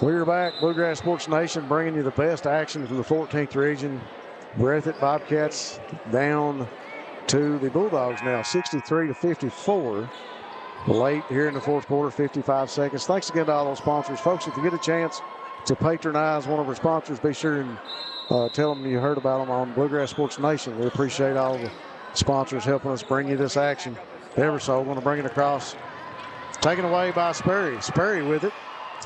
We're back, Bluegrass Sports Nation, bringing you the best action from the 14th region. Breathitt Bobcats down to the Bulldogs now, 63-54. Late here in the fourth quarter, 55 seconds. Thanks again to all those sponsors. Folks, if you get a chance to patronize one of our sponsors, be sure and tell them you heard about them on Bluegrass Sports Nation. We appreciate all the sponsors helping us bring you this action. Eversole going to bring it across. Taken away by Sperry. Sperry with it.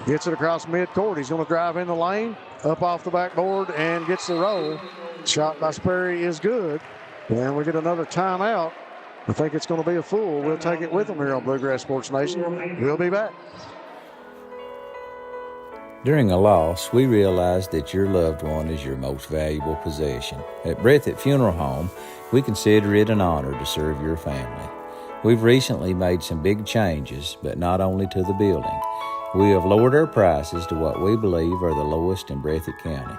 Gets it across midcourt. He's going to drive in the lane, up off the backboard, and gets the roll. Shot by Sperry is good. And we get another timeout I think it's going to be a full. We'll take it with them here on Bluegrass Sports Nation. We'll be back. During a loss, we realize that your loved one is your most valuable possession. At Breathitt Funeral Home, we consider it an honor to serve your family. We've recently made some big changes, but not only to the building. We have lowered our prices to what we believe are the lowest in Breathitt County.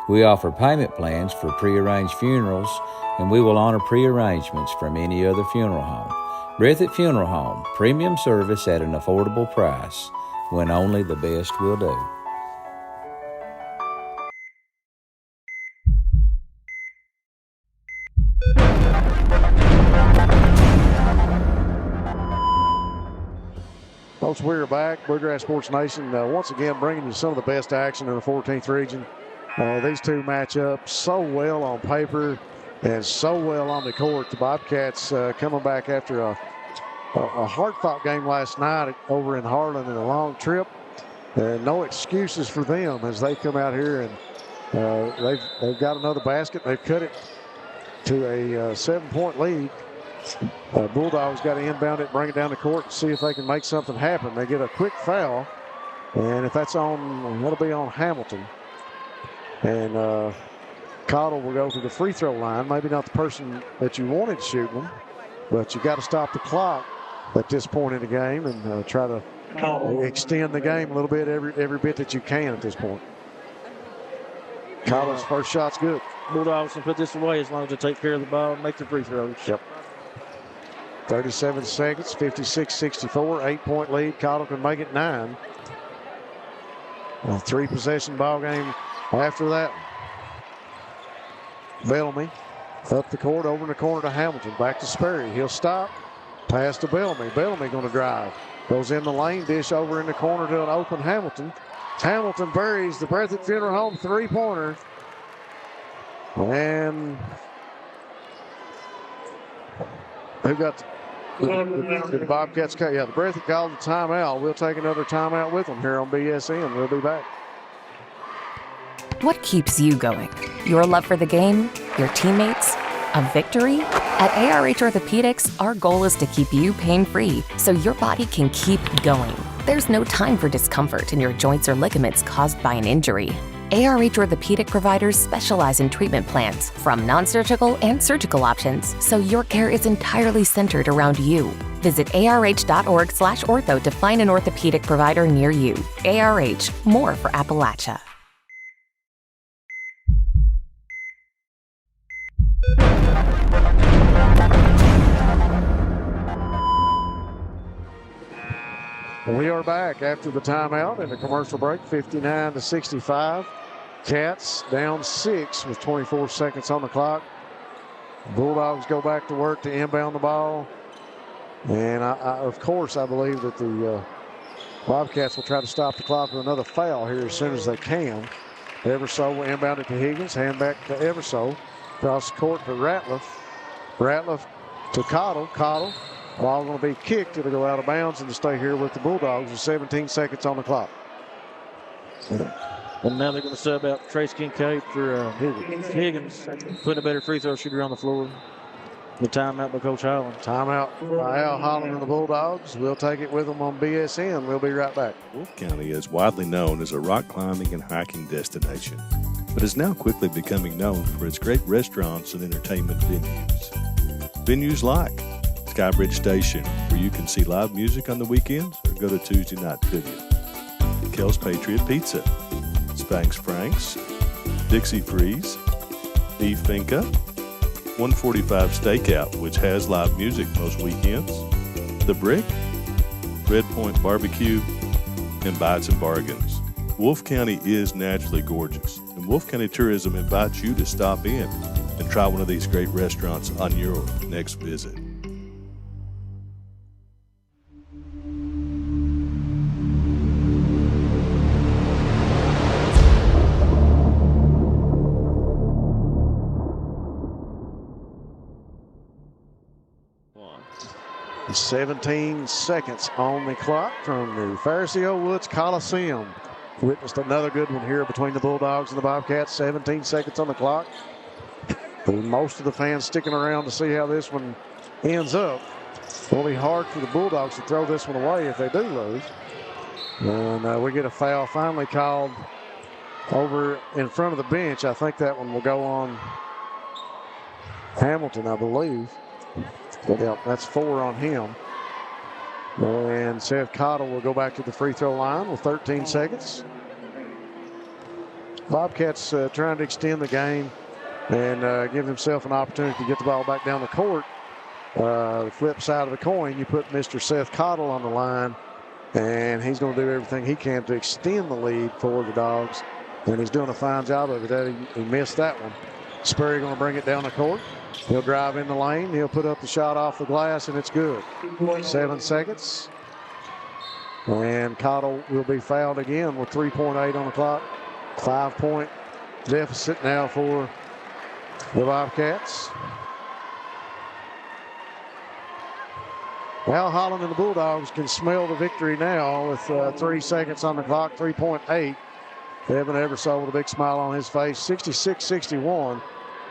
We offer payment plans for prearranged funerals, and we will honor prearrangements from any other funeral home. Breathitt Funeral Home, premium service at an affordable price, when only the best will do. Folks, we're back. Bluegrass Sports Nation once again bringing you some of the best action in the 14th region. These two match up so well on paper and so well on the court. The Bobcats coming back after a hard-fought game last night over in Harlan and a long trip. No excuses for them as they come out here and they've got another basket. They've cut it to a 7-point lead. Bulldogs got to inbound it, bring it down the court, and see if they can make something happen. They get a quick foul, and if that's on, that'll be on Hamilton. And Cottle will go to the free throw line. Maybe not the person that you wanted shooting them, but you got to stop the clock at this point in the game and try to extend the game a little bit, every bit that you can at this point. Cottle's first shot's good. Bulldogs can put this away as long as they take care of the ball and make the free throws. Yep. 37 seconds, 56-64, 8-point lead. Cottle can make it 9. A 3-possession ball game after that. Bellamy up the court, over in the corner to Hamilton. Back to Sperry. He'll stop. Pass to Bellamy. Bellamy going to drive. Goes in the lane, dish over in the corner to an open Hamilton. Hamilton buries the Breathitt Funeral Home 3-pointer. And who got the Bobcats? Yeah, the Breathitt called the timeout. We'll take another timeout with them here on BSN. We'll be back. What keeps you going? Your love for the game? Your teammates? A victory? At ARH Orthopedics, our goal is to keep you pain-free so your body can keep going. There's no time for discomfort in your joints or ligaments caused by an injury. ARH Orthopedic providers specialize in treatment plans, from non-surgical and surgical options, so your care is entirely centered around you. Visit arh.org/ortho to find an orthopedic provider near you. ARH, more for Appalachia. We are back after the timeout and the commercial break, 59-65. Cats down 6 with 24 seconds on the clock. Bulldogs go back to work to inbound the ball. And of course, I believe that the Bobcats will try to stop the clock with another foul here as soon as they can. Everso will inbound it to Higgins, hand back to Everso. Across the court for Ratliff. Ratliff to Cottle. Cottle. Ball going to be kicked. It'll go out of bounds and to stay here with the Bulldogs with 17 seconds on the clock. And now they're going to sub out Trace Kincaid for Higgins, putting a better free throw shooter on the floor. The timeout by Coach Holland. Timeout by Al Holland and the Bulldogs. We'll take it with them on BSN. We'll be right back. Wolfe County is widely known as a rock climbing and hiking destination, but is now quickly becoming known for its great restaurants and entertainment venues. Venues like Skybridge Station, where you can see live music on the weekends or go to Tuesday night trivia. Kel's Patriot Pizza, Spanx Frank's, Dixie Freeze, Beef Finca, 145 Stakeout, which has live music most weekends, The Brick, Red Point Barbecue, and Bites and Bargains. Wolfe County is naturally gorgeous, and Wolfe County Tourism invites you to stop in and try one of these great restaurants on your next visit. And 17 seconds on the clock from the Pharisee Woods Coliseum. Witnessed another good one here between the Bulldogs and the Bobcats. 17 seconds on the clock. Most of the fans sticking around to see how this one ends up. It'll be hard for the Bulldogs to throw this one away if they do lose. And we get a foul finally called over in front of the bench. I think that one will go on Hamilton, I believe. But yeah, that's 4 on him. And Seth Cottle will go back to the free throw line with 13 seconds. Bobcats trying to extend the game and give himself an opportunity to get the ball back down the court. The flip side of the coin, you put Mr. Seth Cottle on the line, and he's going to do everything he can to extend the lead for the Dogs. And he's doing a fine job of it. He missed that one. Sperry going to bring it down the court. He'll drive in the lane. He'll put up the shot off the glass, and it's good. 7 seconds. And Cottle will be fouled again with 3.8 on the clock. 5-point deficit now for the Bobcats. Al Holland and the Bulldogs can smell the victory now with 3 seconds on the clock, 3.8. Evan Eversole with a big smile on his face, 66-61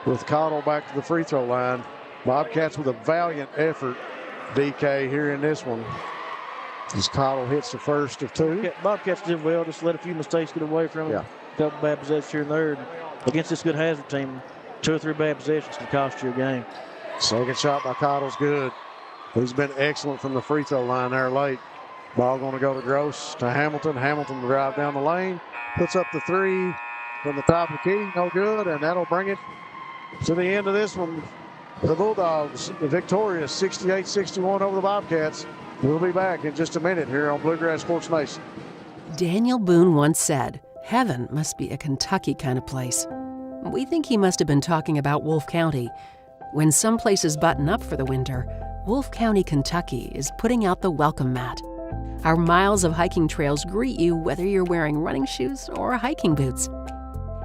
with Cottle back to the free throw line. Bobcats with a valiant effort, DK, here in this one. As Cottle hits the first of 2. Bobcats did well, just let a few mistakes get away from him. Yeah. A couple bad possessions here and there. Against this good Hazard team, 2 or 3 bad possessions can cost you a game. Second shot by Cottle's good. He's been excellent from the free throw line there late. Ball going to go to Gross to Hamilton. Hamilton will drive down the lane. Puts up the 3 from the top of the key. No good, and that'll bring it to the end of this one. The Bulldogs, the victorious 68-61 over the Bobcats. We'll be back in just a minute here on Bluegrass Sports Nation. Daniel Boone once said, "Heaven must be a Kentucky kind of place." We think he must have been talking about Wolfe County. When some places button up for the winter, Wolfe County, Kentucky is putting out the welcome mat. Our miles of hiking trails greet you whether you're wearing running shoes or hiking boots.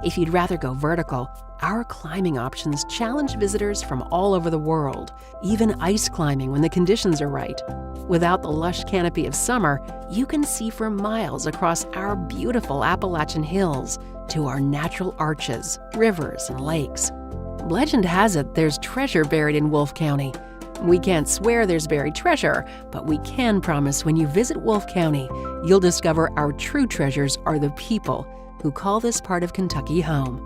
If you'd rather go vertical, our climbing options challenge visitors from all over the world, even ice climbing when the conditions are right. Without the lush canopy of summer, you can see for miles across our beautiful Appalachian hills to our natural arches, rivers, and lakes. Legend has it there's treasure buried in Wolfe County. We can't swear there's buried treasure, but we can promise when you visit Wolfe County, you'll discover our true treasures are the people who call this part of Kentucky home.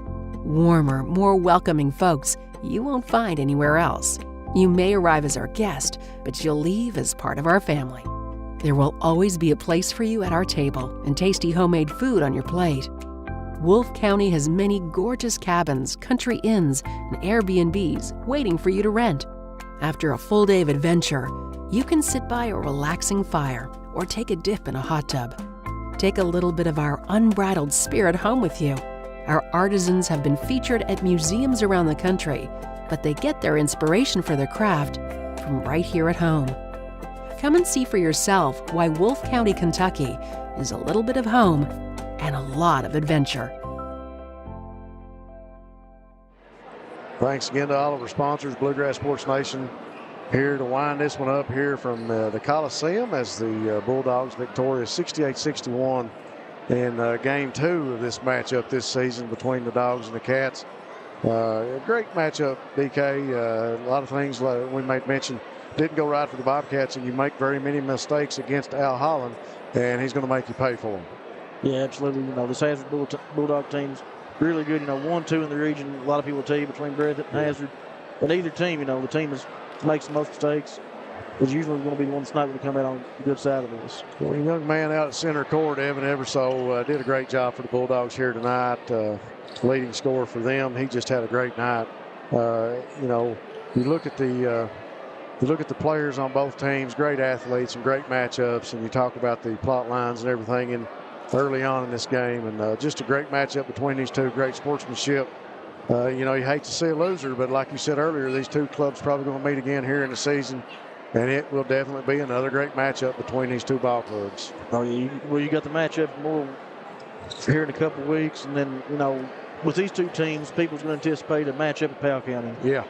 Warmer, more welcoming folks you won't find anywhere else. You may arrive as our guest, but you'll leave as part of our family. There will always be a place for you at our table and tasty homemade food on your plate. Wolfe County has many gorgeous cabins, country inns, and Airbnbs waiting for you to rent. After a full day of adventure, you can sit by a relaxing fire or take a dip in a hot tub. Take a little bit of our unbridled spirit home with you. Our artisans have been featured at museums around the country, but they get their inspiration for their craft from right here at home. Come and see for yourself why Wolfe County, Kentucky is a little bit of home and a lot of adventure. Thanks again to all of our sponsors, Bluegrass Sports Nation, here to wind this one up here from the Coliseum as the Bulldogs victorious 68-61 in Game 2 of this matchup this season between the Dogs and the Cats. A great matchup, DK. A lot of things like we might mention didn't go right for the Bobcats, and you make very many mistakes against Al Holland, and he's going to make you pay for them. Yeah, absolutely. This Hazard Bulldog team's really good. 1-2 in the region. A lot of people tell you between Breathitt and Hazard. But either team, the team makes the most mistakes is usually going to be the one that's not going to come out on the good side of this. Well, a young man out at center court, Evan Eversole, did a great job for the Bulldogs here tonight. Leading scorer for them. He just had a great night. You look at the players on both teams, great athletes and great matchups, and you talk about the plot lines and everything in early on in this game, and just a great matchup between these two, great sportsmanship. You hate to see a loser, but like you said earlier, these two clubs probably going to meet again here in the season, and it will definitely be another great matchup between these two ball clubs. Oh, yeah. You got the matchup more here in a couple of weeks, and then, with these two teams, people's going to anticipate a matchup at Powell County. Yeah.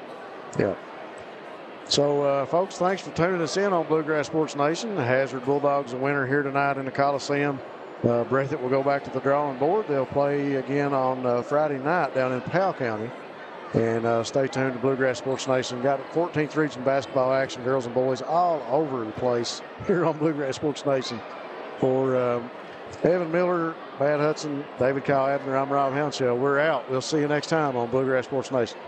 So, folks, thanks for tuning us in on Bluegrass Sports Nation. The Hazard Bulldogs a winner here tonight in the Coliseum. Breathitt will go back to the drawing board. They'll play again on Friday night down in Powell County. And stay tuned to Bluegrass Sports Nation. Got 14th region basketball action, girls and boys, all over the place here on Bluegrass Sports Nation. For Evan Miller, Matt Hudson, David Kyle Abner, I'm Rob Hounshaw. We're out. We'll see you next time on Bluegrass Sports Nation.